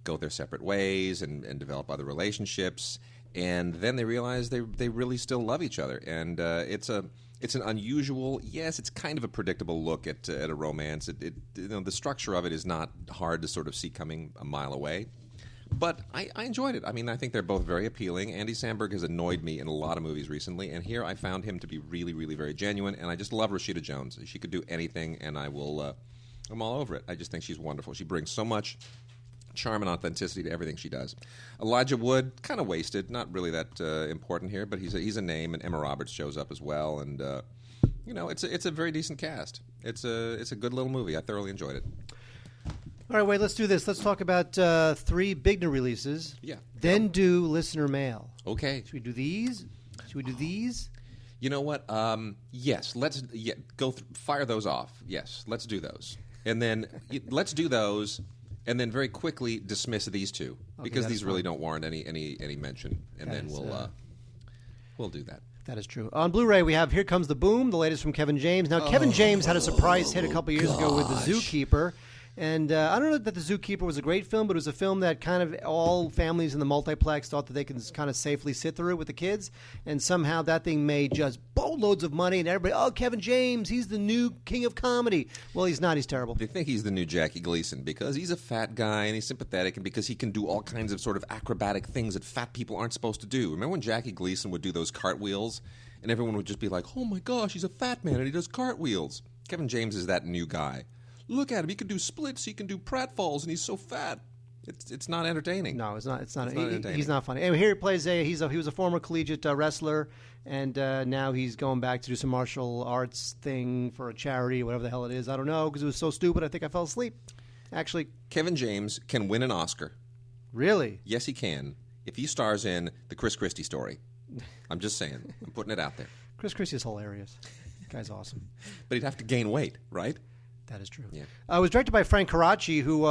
go their separate ways and develop other relationships. And then they realize they really still love each other. And it's an unusual, yes, it's kind of a predictable look at a romance. The structure of it is not hard to sort of see coming a mile away. But I enjoyed it. I mean, I think they're both very appealing. Andy Samberg has annoyed me in a lot of movies recently, and here I found him to be really, really very genuine, and I just love Rashida Jones. She could do anything, and I'm all over it. I just think she's wonderful. She brings so much charm and authenticity to everything she does. Elijah Wood, kind of wasted, not really that important here, but he's a name, and Emma Roberts shows up as well, and it's a very decent cast. It's a good little movie. I thoroughly enjoyed it. All right, wait, let's do this. Let's talk about 3 big new releases. Yeah. Then do listener mail. Okay. Should we do these? You know what? Yes. Let's fire those off. Yes, let's do those. And then let's do those, and then very quickly dismiss these two because these really don't warrant any mention. And then we'll do that. That is true. On Blu-ray, we have Here Comes the Boom, the latest from Kevin James. Now, Kevin James had a surprise hit a couple years ago with The Zookeeper. And I don't know that The Zookeeper was a great film, but it was a film that kind of all families in the multiplex thought that they could kind of safely sit through with the kids. And somehow that thing made just boatloads of money, and everybody, Kevin James, he's the new king of comedy. Well, he's not. He's terrible. They think he's the new Jackie Gleason because he's a fat guy and he's sympathetic, and because he can do all kinds of sort of acrobatic things that fat people aren't supposed to do. Remember when Jackie Gleason would do those cartwheels, and everyone would just be like, oh my gosh, he's a fat man and he does cartwheels. Kevin James is that new guy. Look at him. He can do splits. He can do pratfalls, and he's so fat. It's not entertaining. No, it's not. It's not. Entertaining. He's not funny. Anyway, here he plays he was a former collegiate wrestler, and now he's going back to do some martial arts thing for a charity, whatever the hell it is. I don't know because it was so stupid. I think I fell asleep. Actually, Kevin James can win an Oscar. Really? Yes, he can. If he stars in the Chris Christie story. I'm just saying. I'm putting it out there. Chris Christie is hilarious. The guy's awesome. But he'd have to gain weight, right? That is true. Yeah. It was directed by Frank Caracci, who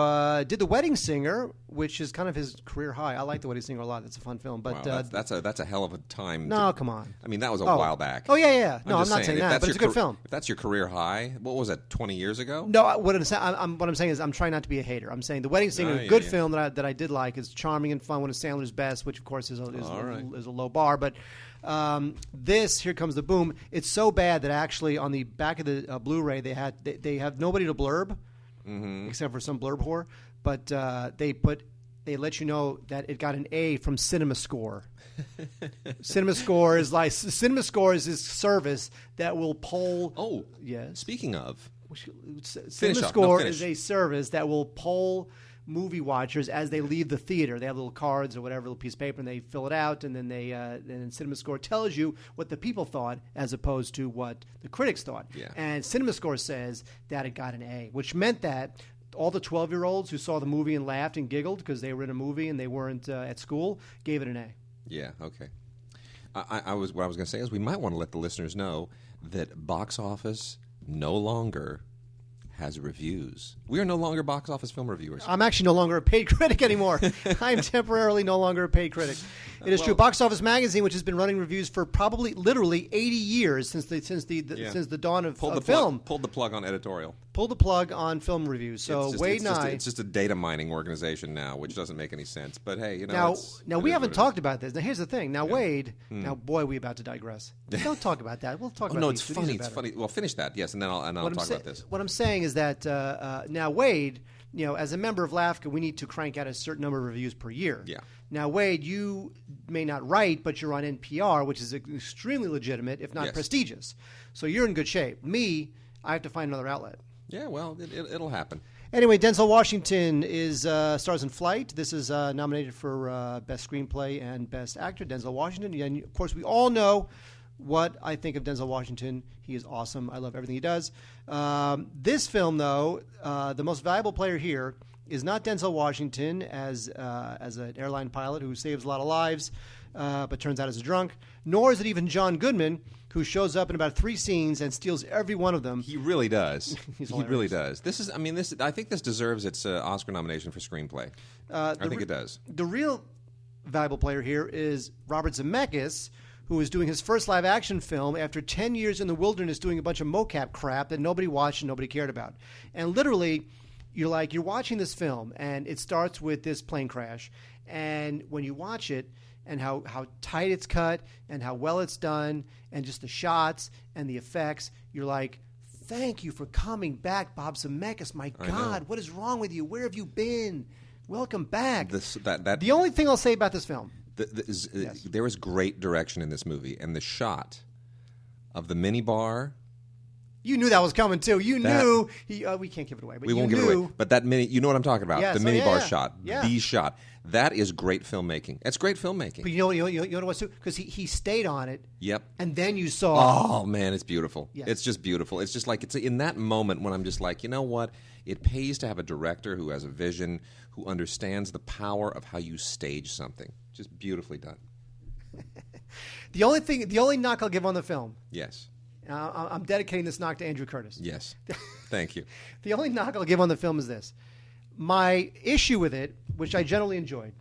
did The Wedding Singer, which is kind of his career high. I like The Wedding Singer a lot. It's a fun film. But wow, that's a hell of a time. No, come on. I mean, that was a while back. Oh, yeah. No, I'm not saying that, but it's a good film. If that's your career high, what was that, 20 years ago? No, what I'm saying is I'm trying not to be a hater. I'm saying The Wedding Singer is a good film that I did like. It's charming and fun. One of Sandler's best, which, of course, is a low bar. But this, Here Comes the Boom, it's so bad that actually on the back of the Blu-ray they have nobody to blurb, except for some blurb whore, but they let you know that it got an A from CinemaScore. CinemaScore is this service that will poll. Oh, yes. Speaking of, CinemaScore is a service that will poll movie watchers as they leave the theater. They have little cards or whatever, little piece of paper, and they fill it out, and then then CinemaScore tells you what the people thought as opposed to what the critics thought. Yeah. And CinemaScore says that it got an A, which meant that all the 12-year-olds who saw the movie and laughed and giggled because they were in a movie and they weren't at school gave it an A. Yeah, okay. What I was going to say is we might want to let the listeners know that Box Office no longer has reviews. We are no longer box office film reviewers. I'm actually no longer a paid critic anymore. I'm temporarily no longer a paid critic. It is true. Box Office Magazine, which has been running reviews for probably literally 80 years since the dawn of film, pulled the plug on editorial. Pulled the plug on film reviews. So Wade and I, it's just a data mining organization now, which doesn't make any sense. But hey, you now know, we haven't talked about this. Now here's the thing. Now Wade, now boy, we about to digress. Don't talk about that. We'll talk about. No, these. it's funny. It's funny. Well, finish that. Yes, and then I'll talk about this. What I'm saying is that now Wade, as a member of LAFCA, we need to crank out a certain number of reviews per year. Yeah. Now, Wade, you may not write, but you're on NPR, which is extremely legitimate, if not prestigious. So you're in good shape. Me, I have to find another outlet. Yeah, well, it'll happen. Anyway, Denzel Washington is stars in Flight. This is nominated for Best Screenplay and Best Actor. Denzel Washington. And of course, we all know what I think of Denzel Washington. He is awesome. I love everything he does. This film, though, the most valuable player here is not Denzel Washington as an airline pilot who saves a lot of lives, but turns out as a drunk, nor is it even John Goodman, who shows up in about 3 scenes and steals every one of them. He really does. He really does. I think this deserves its Oscar nomination for screenplay. I think it does. The real valuable player here is Robert Zemeckis, who is doing his first live-action film after 10 years in the wilderness doing a bunch of mocap crap that nobody watched and nobody cared about. And literally, you're watching this film, and it starts with this plane crash. And when you watch it, and how tight it's cut, and how well it's done, and just the shots and the effects, you're like, thank you for coming back, Bob Zemeckis. My God, what is wrong with you? Where have you been? Welcome back. The only thing I'll say about this film. There was great direction in this movie, and the shot of the minibar. You knew that was coming too. You knew we can't give it away, but we won't give it away. But that you know what I'm talking about? Yes. The minibar shot, yeah. the shot. That is great filmmaking. That's great filmmaking. But you know what's too? Because he stayed on it. Yep. And then you saw. Oh man, it's beautiful. Yes. It's just beautiful. It's just like it's in that moment when I'm just like, you know what? It pays to have a director who has a vision, who understands the power of how you stage something. Just beautifully done. The only knock I'll give on the film. Yes. I'm dedicating this knock to Andrew Curtis. Yes. Thank you. The only knock I'll give on the film is this. My issue with it, which I generally enjoyed,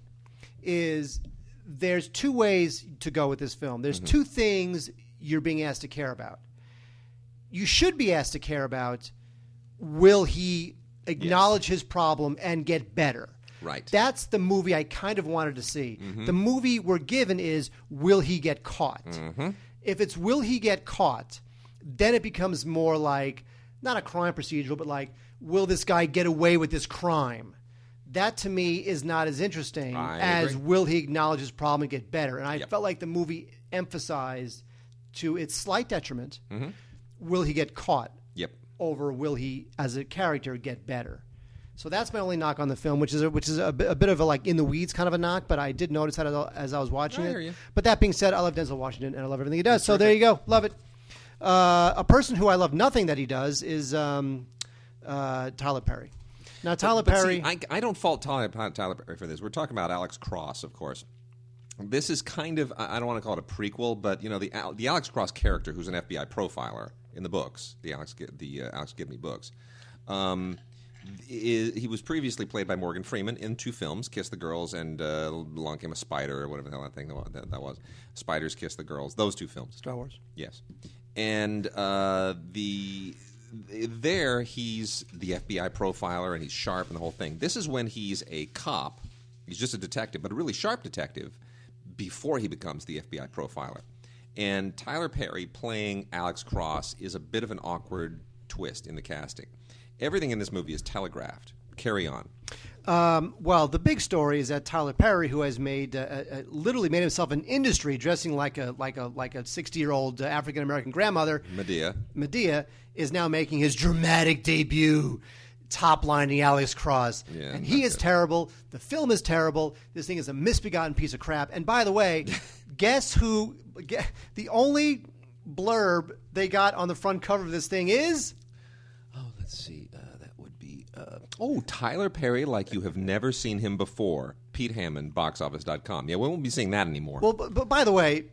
is there's 2 ways to go with this film. There's 2 things you're being asked to care about. You should be asked to care about, will he acknowledge his problem and get better? Right. That's the movie I kind of wanted to see. The movie we're given is, will he get caught? If it's will he get caught, then it becomes more like, not a crime procedural, but like, will this guy get away with this crime? That to me is not as interesting as will he acknowledge his problem and get better. And I felt like the movie emphasized, to its slight detriment, will he get caught over will he, as a character, get better. So that's my only knock on the film, which is a bit of a like in the weeds kind of a knock, but I did notice that as I was watching it. But that being said, I love Denzel Washington and I love everything he does. That's so terrific. There you go, love it. A person who I love nothing that he does is Tyler Perry. Now Tyler Perry, see, I don't fault Tyler Perry for this. We're talking about Alex Cross, of course. This is kind of, I don't want to call it a prequel, but the Alex Cross character, who's an FBI profiler in the books, the Alex Gibney books. He was previously played by Morgan Freeman in 2 films, Kiss the Girls and Along Came a Spider, or whatever the hell that thing that was. Spiders Kiss the Girls. Those 2 films. Star Wars. Yes. And there he's the FBI profiler and he's sharp and the whole thing. This is when he's a cop. He's just a detective, but a really sharp detective before he becomes the FBI profiler. And Tyler Perry playing Alex Cross is a bit of an awkward twist in the casting. Everything in this movie is telegraphed. Carry on. Well, the big story is that Tyler Perry, who has literally made himself an industry dressing like a 60-year-old African American grandmother, Medea, is now making his dramatic debut, top-lining Alex Cross, and he is terrible. The film is terrible. This thing is a misbegotten piece of crap. And by the way, guess who? The only blurb they got on the front cover of this thing is. Oh, let's see. That would be... Tyler Perry, like you have never seen him before. Pete Hammond, boxoffice.com. Yeah, we won't be seeing that anymore. Well, but by the way,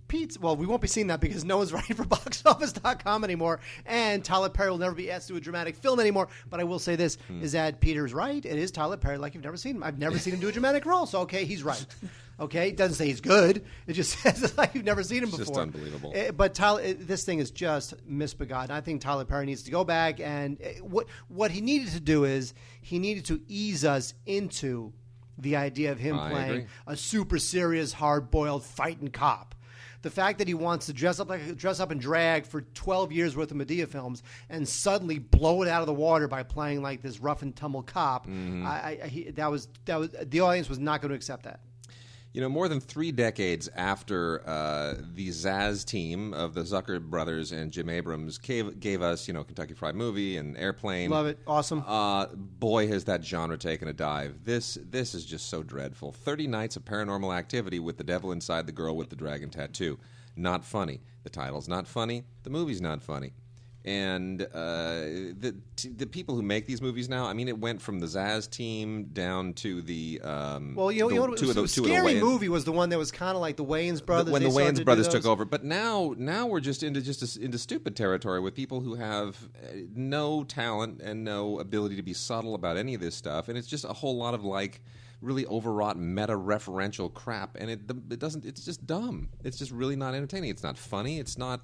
Pete's, well, we won't be seeing that because no one's writing for boxoffice.com anymore, and Tyler Perry will never be asked to do a dramatic film anymore. But I will say this, is that Peter's right. It is Tyler Perry like you've never seen him. I've never seen him do a dramatic role, so okay, he's right. Okay? It doesn't say he's good. It just says it's like you've never seen him before. It's just unbelievable. But this thing is just misbegotten. I think Tyler Perry needs to go back, and what he needed to do is he needed to ease us into the idea of him playing a super serious, hard-boiled fighting cop. The fact that he wants to dress up and drag for 12 years worth of Medea films and suddenly blow it out of the water by playing like this rough and tumble cop, that was the audience was not going to accept that. You know, more than 3 decades after the Zaz team of the Zucker brothers and Jim Abrams gave us, Kentucky Fried Movie and Airplane. Love it. Awesome. Boy, has that genre taken a dive. This is just so dreadful. 30 Nights of Paranormal Activity with the devil inside the girl with the dragon tattoo. Not funny. The title's not funny. The movie's not funny. And the people who make these movies now, I mean, it went from the Zaz team down to the Scary Movie was the one that was kind of like the Wayans brothers. When the Wayans brothers took over, but now we're just into stupid territory with people who have no talent and no ability to be subtle about any of this stuff, and it's just a whole lot of like really overwrought meta-referential crap, and it's just dumb. It's just really not entertaining. It's not funny. It's not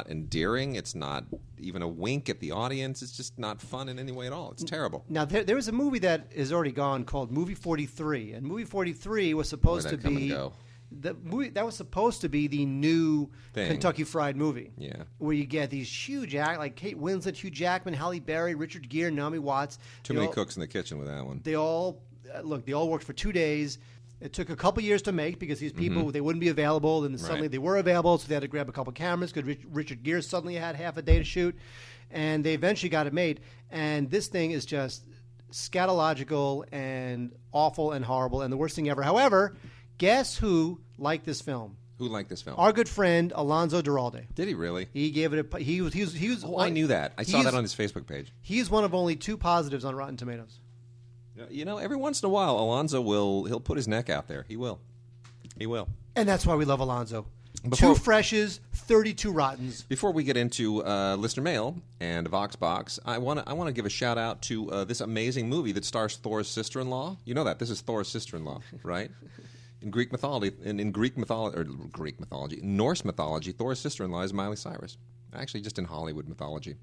endearing. It's not even a wink at the audience. It's just not fun in any way at all. It's terrible. Now, there was a movie that is already gone called Movie 43, and Movie 43 was supposed to be the movie that was supposed to be the new Kentucky Fried Movie. Yeah, where you get these huge acts like Kate Winslet, Hugh Jackman, Halle Berry, Richard Gere, Naomi Watts. Too many cooks in the kitchen with that one. They all worked for 2 days. It took a couple years to make because these people, they wouldn't be available, and suddenly they were available, so they had to grab a couple cameras because Richard Gere suddenly had half a day to shoot, and they eventually got it made. And this thing is just scatological and awful and horrible and the worst thing ever. However, guess who liked this film? Who liked this film? Our good friend Alonzo Duralde. Did he really? He gave it a. He was. Oh, I knew that. I saw that on his Facebook page. He's one of only 2 positives on Rotten Tomatoes. Every once in a while, Alonzo he'll put his neck out there. He will. And that's why we love Alonzo. 2 freshes, 32 rottens. Before we get into listener mail and VoxBox, I want to give a shout out to this amazing movie that stars Thor's sister-in-law. You know that this is Thor's sister-in-law, right? In Greek mythology, Norse mythology, Thor's sister-in-law is Miley Cyrus. Actually, just in Hollywood mythology.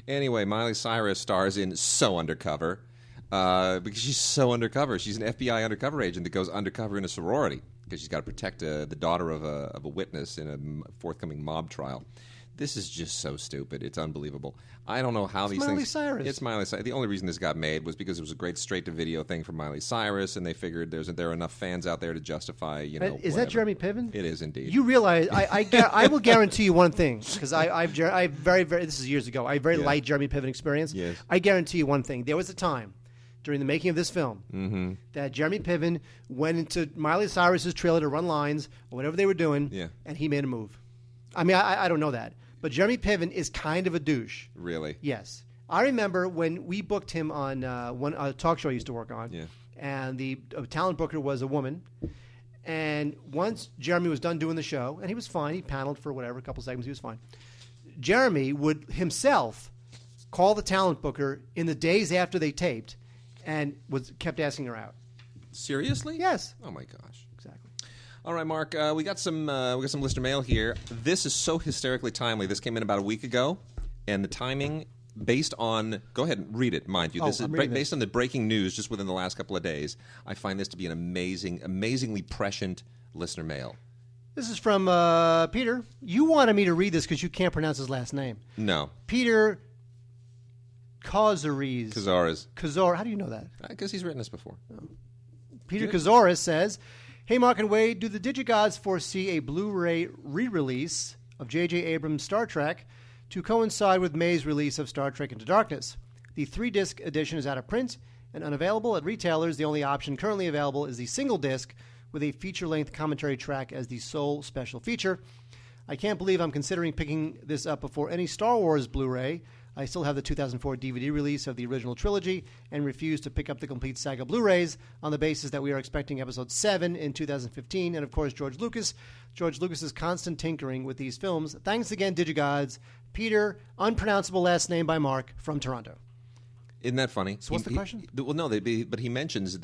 Anyway, Miley Cyrus stars in So Undercover. Because she's so undercover. She's an FBI undercover agent that goes undercover in a sorority because she's got to protect the daughter of a witness in a forthcoming mob trial. This is just so stupid. It's unbelievable. I don't know how these Miley things... Cyrus. It's Miley Cyrus. The only reason this got made was because it was a great straight-to-video thing for Miley Cyrus, and they figured there are enough fans out there to justify, Is whatever. that Jeremy Piven? It is indeed. You realize, I will guarantee you one thing, because I very, this is years ago, I have very light Jeremy Piven experience. Yes. I guarantee you one thing. There was a time during the making of this film that Jeremy Piven went into Miley Cyrus's trailer to run lines or whatever they were doing, and he made a move. I mean, I don't know that. But Jeremy Piven is kind of a douche. Really? Yes. I remember when we booked him on a talk show I used to work on, and the talent booker was a woman. And once Jeremy was done doing the show, and he was fine, he paneled for whatever, a couple segments, he was fine. Jeremy would himself call the talent booker in the days after they taped and kept asking her out. Seriously? Yes. Oh, my gosh. Exactly. All right, Mark. We got some listener mail here. This is so hysterically timely. This came in about a week ago, and the timing, based on, go ahead and read it, mind you. This is based on the breaking news just within the last couple of days. I find this to be an amazingly prescient listener mail. This is from Peter. You wanted me to read this because you can't pronounce his last name. No. Peter Kazaris. How do you know that? Because he's written this before. Oh. Peter Kazaris says, "Hey, Mark and Wade, do the Digigods foresee a Blu-ray re-release of J.J. Abrams' Star Trek to coincide with May's release of Star Trek Into Darkness? The 3-disc edition is out of print and unavailable at retailers. The only option currently available is the single disc with a feature-length commentary track as the sole special feature. I can't believe I'm considering picking this up before any Star Wars Blu-ray. I still have the 2004 DVD release of the original trilogy and refuse to pick up the complete saga Blu-rays on the basis that we are expecting episode 7 in 2015. And, of course, George Lucas's constant tinkering with these films. Thanks again, Digigods. Peter, unpronounceable last name by Mark, from Toronto. Isn't that funny? So what's the question? Well, no, but he mentions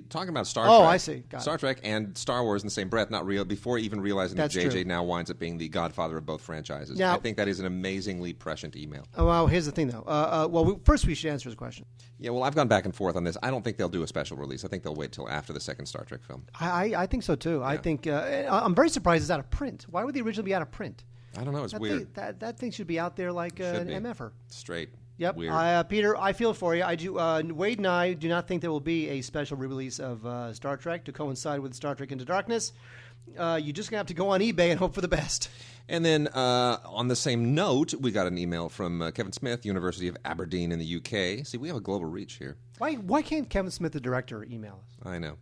talking about Star Oh, Trek. I see. Got Star it. Trek and Star Wars in the same breath, not real, before even realizing That's that JJ true. now winds up being the godfather of both franchises. Now- I think that is an amazingly prescient email. Oh, well, here's the thing, though. First we should answer his question. Yeah, well, I've gone back and forth on this. I don't think they'll do a special release. I think they'll wait till after the second Star Trek film. I think so, too. I think I'm very surprised it's out of print. Why would the original be out of print? I don't know. It's weird. That thing should be out there like an be. MFR. Straight. Yep. Weird. Peter, I feel for you. I do. Wade and I do not think there will be a special re-release of Star Trek to coincide with Star Trek Into Darkness. You're just going to have to go on eBay and hope for the best. And then on the same note, we got an email from Kevin Smith, University of Aberdeen in the UK. See, we have a global reach here. Why can't Kevin Smith, the director, email us? I know.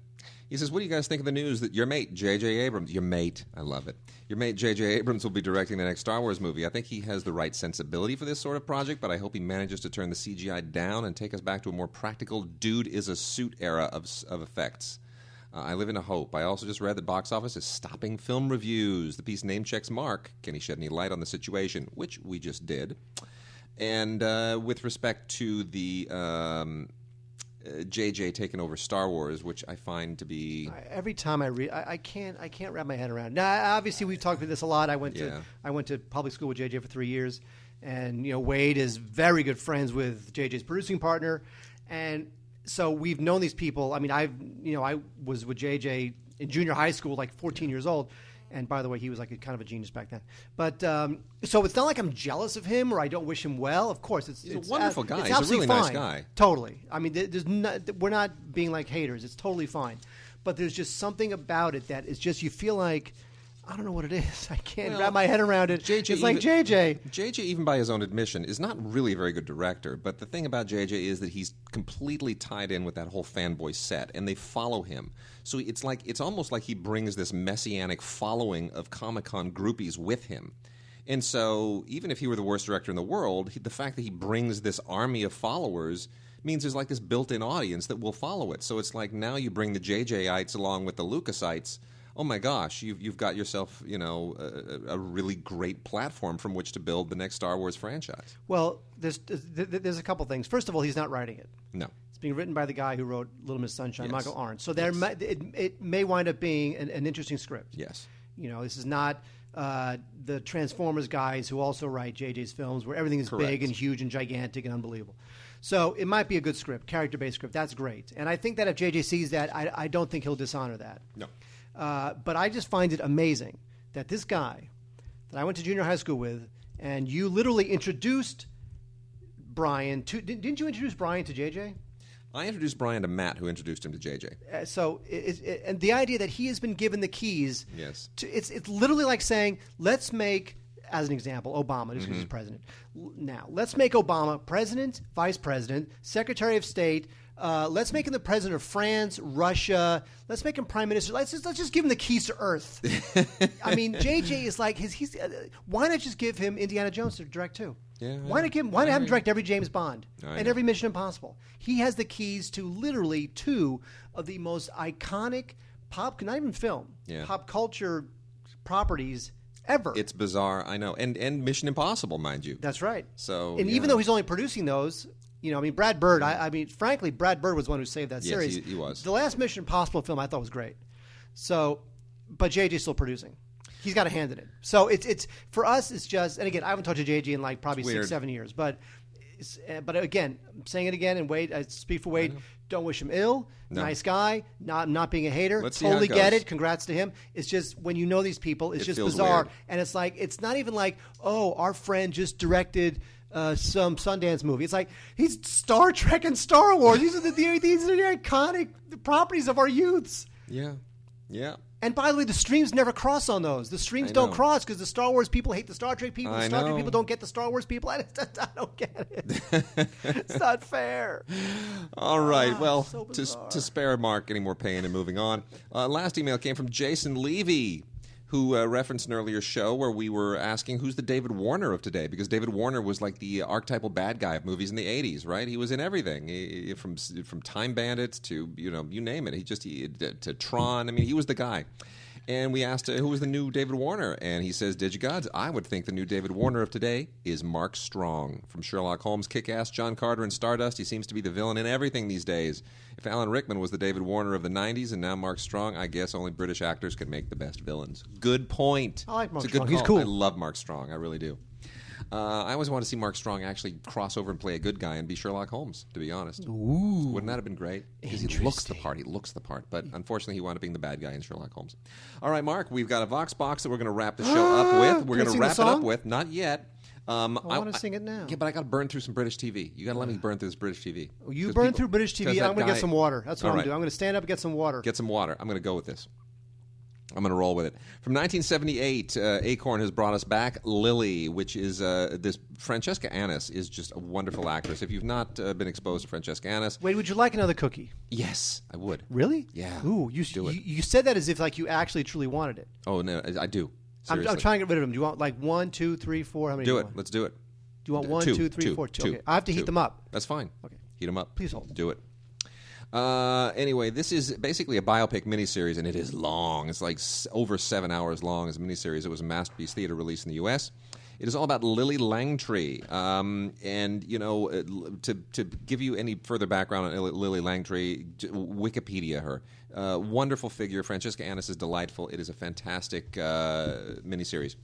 He says, what do you guys think of the news that your mate, J.J. Abrams, your mate, I love it, your mate, J.J. Abrams will be directing the next Star Wars movie? I think he has the right sensibility for this sort of project, but I hope he manages to turn the CGI down and take us back to a more practical dude-is-a-suit era of effects. I live in a hope. I also just read that Box Office is stopping film reviews. The piece name checks Mark. Can he shed any light on the situation? Which we just did. And with respect to the JJ taking over Star Wars, which I find to be every time I read, I can't wrap my head around. Now, obviously, we've talked about this a lot. I went to public school with JJ for 3 years, and Wade is very good friends with JJ's producing partner, and so we've known these people. I mean, I was with JJ in junior high school, like 14 years old. And by the way, he was like kind of a genius back then. But so it's not like I'm jealous of him or I don't wish him well. Of course, it's a wonderful guy. It's He's a absolutely really nice fine. guy. Totally. I mean, we're not being like haters. It's totally fine. But there's just something about it that is just you feel like I don't know what it is. I can't wrap my head around it. It's like JJ. JJ, even by his own admission, is not really a very good director. But the thing about JJ is that he's completely tied in with that whole fanboy set, and they follow him. So it's almost like he brings this messianic following of Comic-Con groupies with him. And so even if he were the worst director in the world, the fact that he brings this army of followers means there's like this built-in audience that will follow it. So it's like now you bring the JJites along with the Lucasites. Oh my gosh, you've got yourself, a really great platform from which to build the next Star Wars franchise. Well, there's a couple things. First of all, he's not writing it. No. It's being written by the guy who wrote Little Miss Sunshine, Yes. Michael Arndt. So it may wind up being an interesting script. Yes. This is not the Transformers guys who also write JJ's films where everything is Correct. big and huge and gigantic and unbelievable. So it might be a good script, character-based script. That's great. And I think that if JJ sees that, I don't think he'll dishonor that. No. But I just find it amazing that this guy that I went to junior high school with, and you literally introduced Brian to. Didn't you introduce Brian to JJ? I introduced Brian to Matt, who introduced him to JJ. And the idea that he has been given the keys. Yes. It's literally like saying, let's make, as an example, Obama, just because he's president. Now, let's make Obama president, vice president, secretary of state. Let's make him the president of France, Russia. Let's make him prime minister. Let's just give him the keys to Earth. I mean, JJ is like he's. Why not just give him Indiana Jones to direct too? Yeah, why not have him direct every James Bond and know. every Mission Impossible? He has the keys to literally two of the most iconic not even film, pop culture properties ever. It's bizarre, I know, and Mission Impossible, mind you. That's right. So, and even though he's only producing those. Brad Bird, frankly, Brad Bird was the one who saved that series. Yes, he was. The last Mission Impossible film I thought was great. So, but JJ's still producing. He's got a hand in it. So it's for us, it's just, and again, I haven't talked to JJ in like probably 6-7 years. But again, I'm saying it again, and Wade, I speak for Wade, don't wish him ill. No. Nice guy, not being a hater. Let's see how totally it get goes. it. Congrats to him. It's just when you know these people, it's It just feels bizarre. weird. And it's like, it's not even like, oh, our friend just directed some Sundance movie. It's like he's Star Trek and Star Wars. These are the iconic properties of our youths. Yeah. And by the way, the streams never cross on those. The streams don't cross because the Star Wars people hate the Star Trek people. The Star Trek people don't get the Star Wars people. I don't get it. It's not fair. All right. Well, so to bizarre. spare Mark any more pain and moving on, last email came from Jason Levy, who referenced an earlier show where we were asking who's the David Warner of today, because David Warner was like the archetypal bad guy of movies in the 80s, right? He was in everything, from Time Bandits to, you name it. To Tron. I mean, he was the guy. And we asked who was the new David Warner, and he says, Digigods, I would think the new David Warner of today is Mark Strong. From Sherlock Holmes, Kick-Ass, John Carter, and Stardust, he seems to be the villain in everything these days. If Alan Rickman was the David Warner of the 90s and now Mark Strong, I guess only British actors could make the best villains. Good point. I like Mark It's a good Strong. He's call. cool. I love Mark Strong. I really do. I always want to see Mark Strong actually cross over and play a good guy and be Sherlock Holmes, to be honest. Ooh. Wouldn't that have been great? Because he looks the part. He looks the part. But unfortunately, he wound up being the bad guy in Sherlock Holmes. All right, Mark, we've got a Vox Box that we're going to wrap the show up with. We're going to wrap it up with. Not yet. I want to sing it now. Yeah, but I got to burn through some British TV. You got to let me burn through this British TV. You burn through British TV. I'm going to get some water. That's what I'm right. doing. I'm going to stand up and get some water. Get some water. I'm going to go with this. I'm going to roll with it. From 1978, Acorn has brought us back Lily, which is this Francesca Annis is just a wonderful actress. If you've not been exposed to Francesca Annis, Wait, would you like another cookie? yes, I would. Really? Yeah. Ooh, you said that as if like you actually truly wanted it. Oh no, I do. I'm Seriously. trying to get rid of them. Do you want like 1, 2, 3, 4? How many? Do you it. want? Let's do it. Do you want 1, 2, 3, 4? Two. Okay. I have to heat them up. That's fine. Okay. Heat them up. Please hold. Do it. Anyway, this is basically a biopic miniseries, and it is long. It's like over 7 hours long as a miniseries. It was a Masterpiece Theater release in the U.S. It is all about Lily Langtry. And, to give you any further background on Lily Langtry, Wikipedia her. Wonderful figure. Francesca Annis is delightful. It is a fantastic miniseries.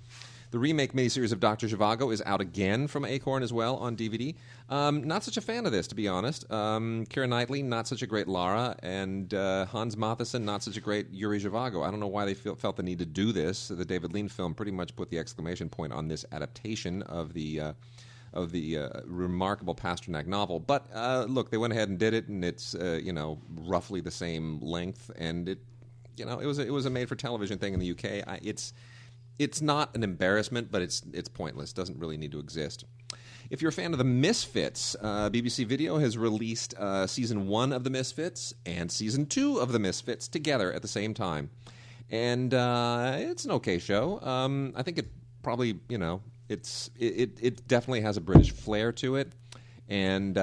The remake miniseries of Dr. Zhivago is out again from Acorn as well on DVD. Not such a fan of this, to be honest. Keira Knightley, not such a great Lara, and Hans Matheson, not such a great Yuri Zhivago. I don't know why they felt the need to do this. The David Lean film pretty much put the exclamation point on this adaptation of the remarkable Pasternak novel. But look, they went ahead and did it, and it's roughly the same length, and it was a made-for-television thing in the UK. It's not an embarrassment, but it's pointless. Doesn't really need to exist. If you're a fan of The Misfits, BBC Video has released Season 1 of The Misfits and Season 2 of The Misfits together at the same time. And it's an okay show. I think it probably, it definitely has a British flair to it. And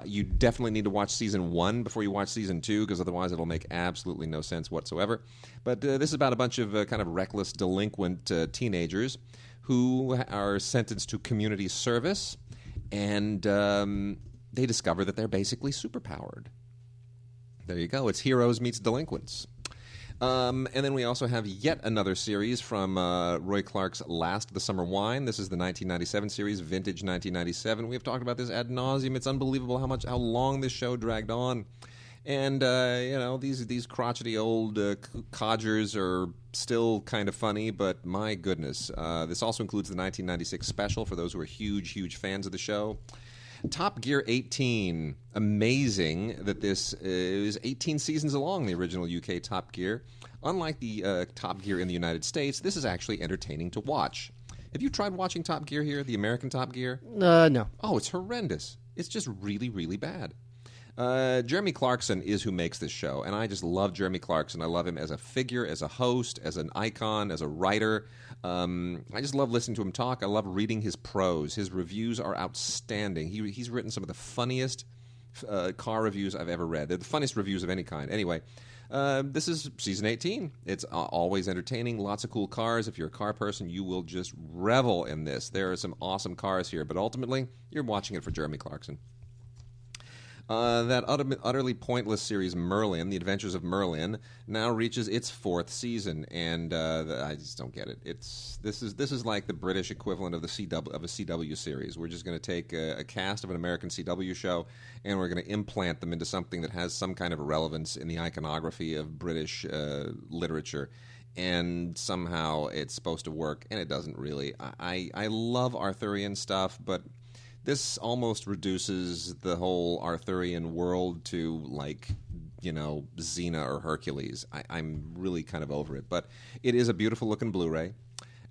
you definitely need to watch Season 1 before you watch Season 2, because otherwise it'll make absolutely no sense whatsoever. But this is about a bunch of kind of reckless, delinquent teenagers who are sentenced to community service, and they discover that they're basically superpowered. There you go. It's heroes meets delinquents. And then we also have yet another series from Roy Clark's Last of the Summer Wine. This is the 1997 series, Vintage 1997. We have talked about this ad nauseum. It's unbelievable how long this show dragged on. And, these crotchety old codgers are still kind of funny, but my goodness. This also includes the 1996 special for those who are huge, huge fans of the show. Top Gear 18. Amazing that this is 18 seasons long, the original UK Top Gear. Unlike the Top Gear in the United States, this is actually entertaining to watch. Have you tried watching Top Gear here, the American Top Gear? No. Oh, it's horrendous. It's just really, really bad. Jeremy Clarkson is who makes this show, and I just love Jeremy Clarkson. I love him as a figure, as a host, as an icon, as a writer. I just love listening to him talk. I love reading his prose. His reviews are outstanding. He's written some of the funniest car reviews I've ever read. They're the funniest reviews of any kind. Anyway, this is season 18. It's always entertaining, lots of cool cars. If you're a car person, you will just revel in this. There are some awesome cars here, but ultimately, you're watching it for Jeremy Clarkson. That utterly pointless series Merlin, The Adventures of Merlin, now reaches its 4th season, and I just don't get it. This is like the British equivalent of a CW series. We're just going to take a cast of an American CW show, and we're going to implant them into something that has some kind of relevance in the iconography of British literature. And somehow it's supposed to work, and it doesn't really. I love Arthurian stuff, but this almost reduces the whole Arthurian world to, like, Xena or Hercules. I'm really kind of over it. But it is a beautiful-looking Blu-ray.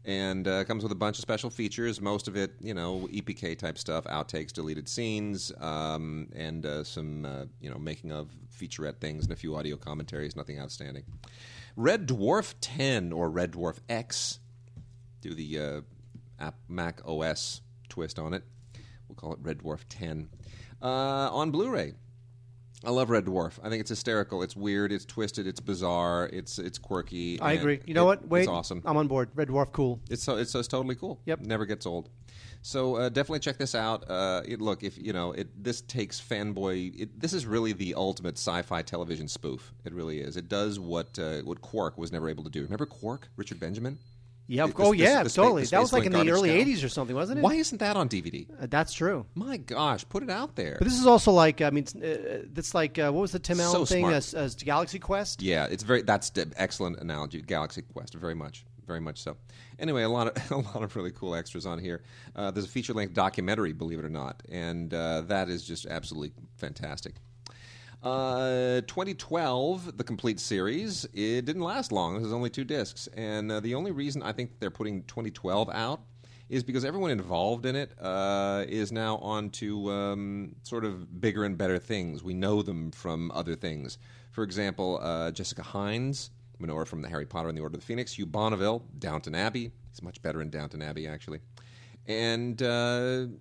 And comes with a bunch of special features, most of it, EPK-type stuff, outtakes, deleted scenes, and some, making of featurette things and a few audio commentaries, nothing outstanding. Red Dwarf 10, or Red Dwarf X, do the Mac OS twist on it. We'll call it Red Dwarf 10. On Blu-ray. I love Red Dwarf. I think it's hysterical. It's weird. It's twisted. It's bizarre. It's quirky. I agree. You know what? Wait. It's awesome. I'm on board. Red Dwarf, cool. It's totally cool. Yep. Never gets old. So definitely check this out. Look, if this takes fanboy. This is really the ultimate sci-fi television spoof. It really is. It does what Quark was never able to do. Remember Quark, Richard Benjamin? Yeah. The Totally. That was like in the early Scout. 80s or something, wasn't it? Why isn't that on DVD? That's true. My gosh, put it out there. But this is also like, it's like, what was the Tim Allen thing as Galaxy Quest? Yeah, that's the excellent analogy. Galaxy Quest, very much so. Anyway, a lot of really cool extras on here. There's a feature-length documentary, believe it or not, and that is just absolutely fantastic. 2012, the complete series, it didn't last long. This is only 2 discs. And the only reason I think they're putting 2012 out is because everyone involved in it is now on to sort of bigger and better things. We know them from other things. For example, Jessica Hines, we know her from the Harry Potter and the Order of the Phoenix. Hugh Bonneville, Downton Abbey. He's much better in Downton Abbey, actually. And this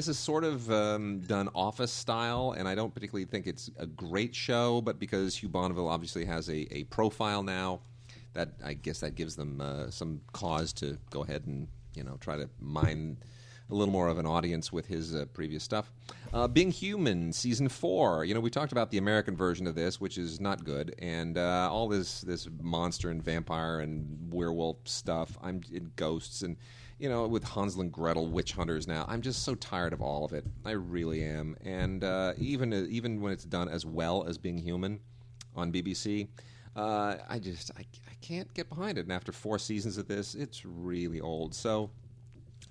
is sort of done Office style, and I don't particularly think it's a great show. But because Hugh Bonneville obviously has a profile now, that I guess that gives them some cause to go ahead and try to mine a little more of an audience with his previous stuff. Being Human, Season 4. We talked about the American version of this, which is not good, and all this monster and vampire and werewolf stuff. I'm in ghosts and. With Hansel and Gretel, witch hunters now. I'm just so tired of all of it. I really am. And even when it's done as well as Being Human on BBC, I can't get behind it. And after 4 seasons of this, it's really old. So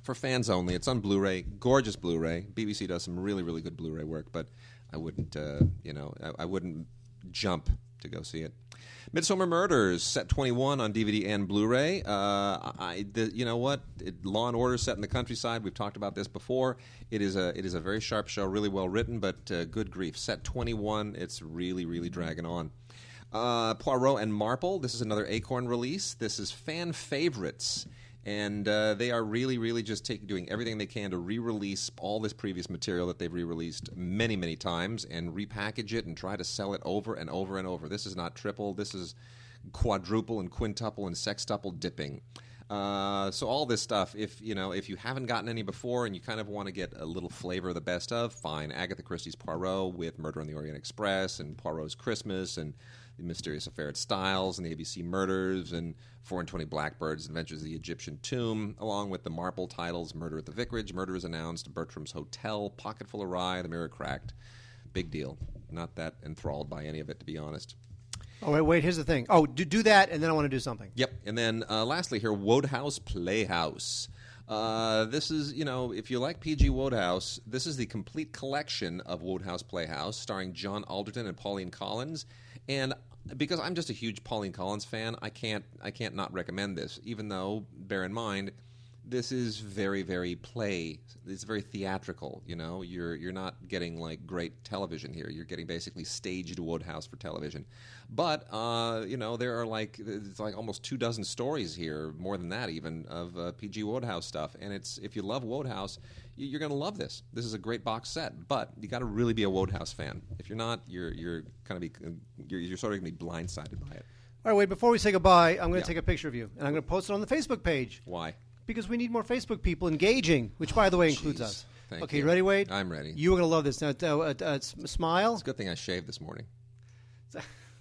for fans only, it's on Blu-ray, gorgeous Blu-ray. BBC does some really, really good Blu-ray work, but I wouldn't, I wouldn't jump to go see it. Midsomer Murders, set 21 on DVD and Blu-ray. You know what? Law and Order set in the countryside. We've talked about this before. It is a very sharp show, really well written, but good grief. Set 21, it's really, really dragging on. Poirot and Marple, this is another Acorn release. This is fan favorites. And they are really, really just doing everything they can to re-release all this previous material that they've re-released many, many times and repackage it and try to sell it over and over and over. This is not triple. This is quadruple and quintuple and sextuple dipping. So all this stuff, if you haven't gotten any before and you kind of want to get a little flavor of the best of, fine. Agatha Christie's Poirot with Murder on the Orient Express and Poirot's Christmas and The Mysterious Affair at Styles and the ABC Murders and 4 and 20 Blackbirds, Adventures of the Egyptian Tomb, along with the Marple titles Murder at the Vicarage, Murder is Announced, Bertram's Hotel, Pocket Full of Rye, The Mirror Cracked. Big deal. Not that enthralled by any of it, to be honest. Oh, wait, here's the thing. Oh, do that, and then I want to do something. Yep. And then lastly here, Wodehouse Playhouse. This is, if you like P.G. Wodehouse, this is the complete collection of Wodehouse Playhouse, starring John Alderton and Pauline Collins. And because I'm just a huge Pauline Collins fan, I can't not recommend this, even though, bear in mind, this is very, very it's very theatrical, You're not getting, like, great television here. You're getting basically staged Wodehouse for television. But, there are, it's like almost 24 stories here, more than that even, of P.G. Wodehouse stuff. And if you love Wodehouse, you're going to love this. This is a great box set. But you got to really be a Wodehouse fan. If you're not, you're sort of going to be blindsided by it. All right, wait, before we say goodbye, I'm going to take a picture of you, and I'm going to post it on the Facebook page. Why? Because we need more Facebook people engaging, which, by the way, includes us. Thank you. You ready, Wade? I'm ready. You are going to love this. Now, smile. It's a good thing I shaved this morning.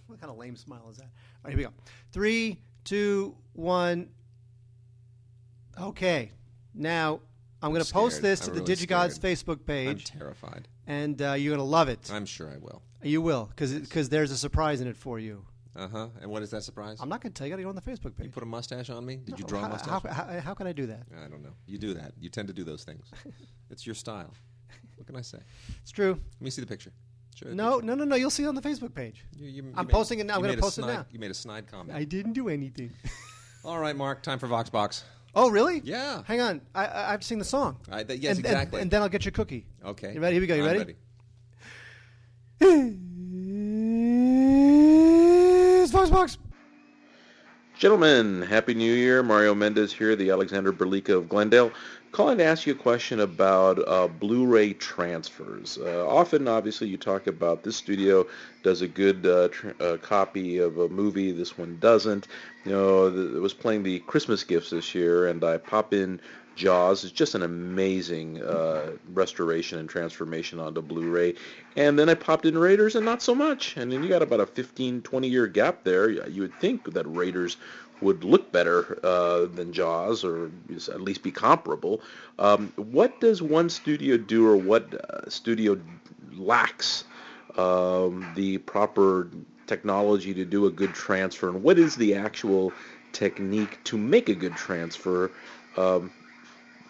What kind of lame smile is that? All right, here we go. 3, 2, 1. Okay. Now, I'm going to post this to the Digigods Facebook page. I'm terrified. And you're going to love it. I'm sure I will. You will, because there's a surprise in it for you. Uh-huh. And what is that surprise? I'm not going to tell you. You got to go on the Facebook page. You put a mustache on me? Did you draw a mustache? How can I do that? I don't know. You do that. You tend to do those things. It's your style. What can I say? It's true. Let me see the picture. No. You'll see it on the Facebook page. You I'm posting it now. I'm going to post it now. You made a snide comment. I didn't do anything. All right, Mark, time for VoxBox. Oh, really? Yeah. Hang on. I have to sing the song. Yes, exactly. And then I'll get your cookie. Okay. You ready? Here we go. You I'm ready? It's VoxBox. Gentlemen, Happy New Year. Mario Mendez here, the Alexander Berlica of Glendale. Calling to ask you a question about Blu-ray transfers. Often, obviously, you talk about this studio does a good copy of a movie, this one doesn't. You know, it was playing the Christmas gifts this year, and I pop in Jaws. It's just an amazing restoration and transformation onto Blu-ray. And then I popped in Raiders, and not so much. And then you got about a 15, 20-year gap there. You would think that Raiders would look better than Jaws, or at least be comparable. What does one studio do, or what studio lacks the proper technology to do a good transfer, and what is the actual technique to make a good transfer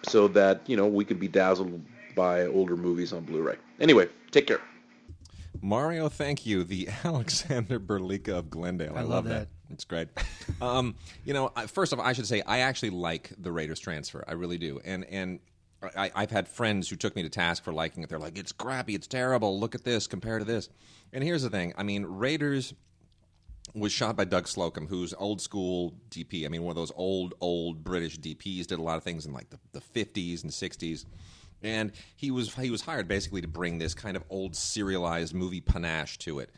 so that, you know, we could be dazzled by older movies on Blu-ray? Anyway, take care. Mario, thank you. The Alexander Berlica of Glendale. I love that. It's great. You know, first off, I should say I actually like the Raiders transfer. I really do. And I've had friends who took me to task for liking it. They're like, it's crappy, it's terrible, look at this compared to this. And here's the thing. I mean, Raiders was shot by Doug Slocum, who's old school DP. I mean, one of those old British DPs, did a lot of things in like the 50s and 60s. And he was hired basically to bring this kind of old serialized movie panache to it.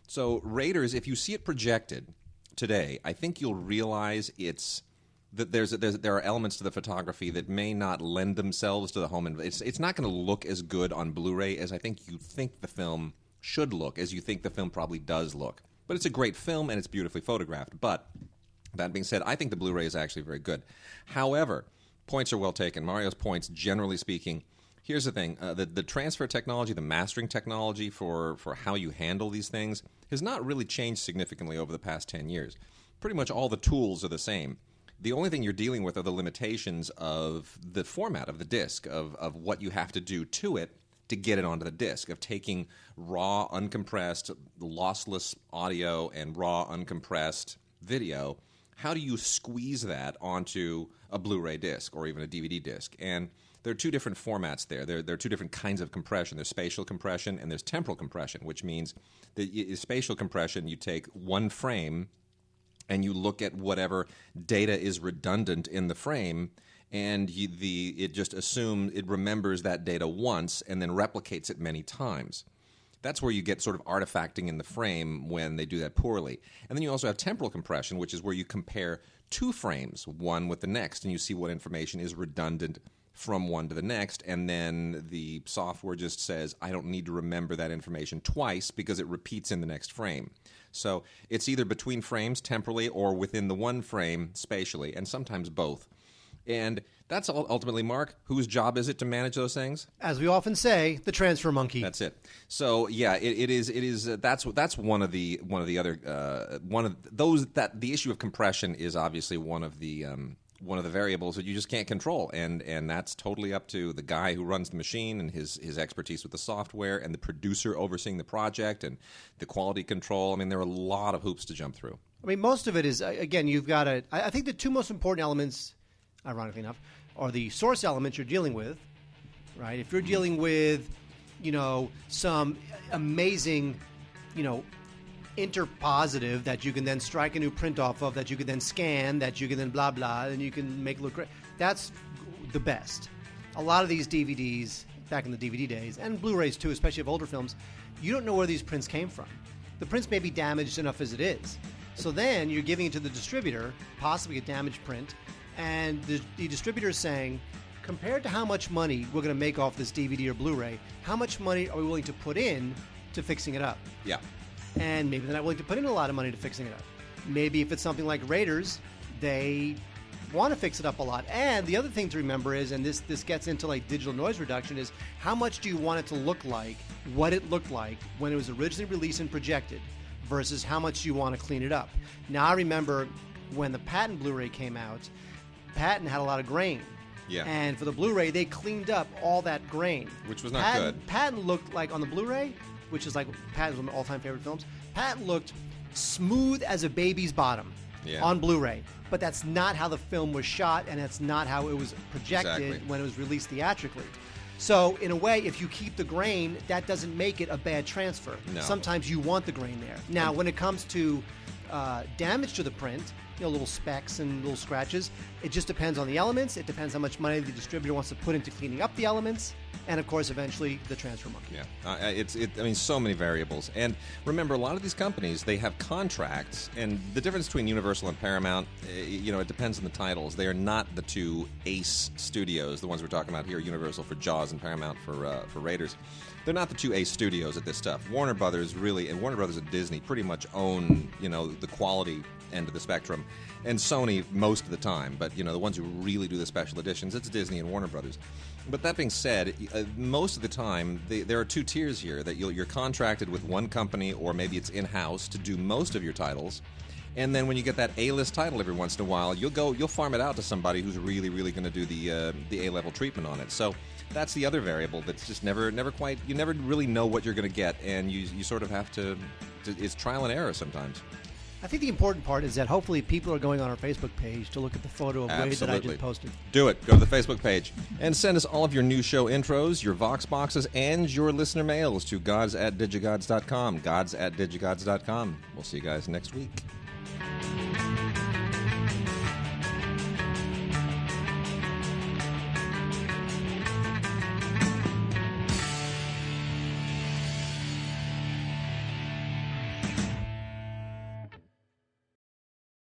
So Raiders, if you see it projected today, I think you'll realize that there are elements to the photography that may not lend themselves to the home. It's not going to look as good on Blu-ray as I think you think the film should look, as you think the film probably does look. But it's a great film and it's beautifully photographed. But that being said, I think the Blu-ray is actually very good. However, points are well taken. Mario's points, generally speaking. Here's the thing. The transfer technology, the mastering technology for how you handle these things has not really changed significantly over the past 10 years. Pretty much all the tools are the same. The only thing you're dealing with are the limitations of the format of the disc, of what you have to do to it to get it onto the disc, of taking raw, uncompressed, lossless audio and raw, uncompressed video. How do you squeeze that onto a Blu-ray disc or even a DVD disc? And there are two different formats there. There are two different kinds of compression. There's spatial compression and there's temporal compression, which means that spatial compression, you take one frame and you look at whatever data is redundant in the frame, and it just assumes it remembers that data once and then replicates it many times. That's where you get sort of artifacting in the frame when they do that poorly. And then you also have temporal compression, which is where you compare two frames, one with the next, and you see what information is redundant from one to the next, and then the software just says, I don't need to remember that information twice because it repeats in the next frame. So it's either between frames temporally or within the one frame spatially, and sometimes both. And that's ultimately, Mark, whose job is it to manage those things? As we often say, the transfer monkey. That's it. So yeah, it is. That's one of the other one of those that the issue of compression is obviously one of the variables that you just can't control, and that's totally up to the guy who runs the machine and his expertise with the software, and the producer overseeing the project and the quality control. I mean, there are a lot of hoops to jump through. I mean, most of it is, again, you've got to. I think the two most important elements, ironically enough, are the source elements you're dealing with, right? If you're dealing with, some amazing, interpositive that you can then strike a new print off of, that you can then scan, that you can then blah blah, and you can make it look great. That's the best. A lot of these DVDs back in the DVD days, and Blu-rays too, especially of older films, you don't know where these prints came from. The prints may be damaged enough as it is, so then you're giving it to the distributor, possibly a damaged print, and the distributor is saying, compared to how much money we're going to make off this DVD or Blu-ray, how much money are we willing to put in to fixing it up? Yeah. And maybe they're not willing to put in a lot of money to fixing it up. Maybe if it's something like Raiders, they want to fix it up a lot. And the other thing to remember is, and this gets into like digital noise reduction, is how much do you want it to look like what it looked like when it was originally released and projected versus how much you want to clean it up. Now, I remember when the Patent Blu-ray came out, Patent had a lot of grain. Yeah. And for the Blu-ray, they cleaned up all that grain. Which was not good. Patent looked like, on the Blu-ray, which is like Patent's one of my all-time favorite films, Patent looked smooth as a baby's bottom. on Blu-ray. But that's not how the film was shot, and that's not how it was projected when it was released theatrically. So, in a way, if you keep the grain, that doesn't make it a bad transfer. No. Sometimes you want the grain there. Now, when it comes to damage to the print, little specks and little scratches, it just depends on the elements. It depends how much money the distributor wants to put into cleaning up the elements, and of course, eventually, the transfer monkey. Yeah, so many variables. And remember, a lot of these companies, they have contracts, and the difference between Universal and Paramount, it depends on the titles. They are not the two ace studios, the ones we're talking about here, Universal for Jaws and Paramount for Raiders. They're not the two ace studios at this stuff. Warner Brothers really, and Warner Brothers and Disney pretty much own, the quality end of the spectrum, and Sony most of the time. But the ones who really do the special editions, it's Disney and Warner Brothers. But that being said, most of the time there are two tiers here. That you're contracted with one company, or maybe it's in-house to do most of your titles. And then when you get that A-list title every once in a while, you'll farm it out to somebody who's really, really going to do the A-level treatment on it. So that's the other variable that's just never quite. You never really know what you're going to get, and you sort of have to. It's trial and error sometimes. I think the important part is that hopefully people are going on our Facebook page to look at the photo of Wade that I just posted. Do it. Go to the Facebook page and send us all of your new show intros, your Vox boxes, and your listener mails to gods@digigods.com. Gods@digigods.com. We'll see you guys next week.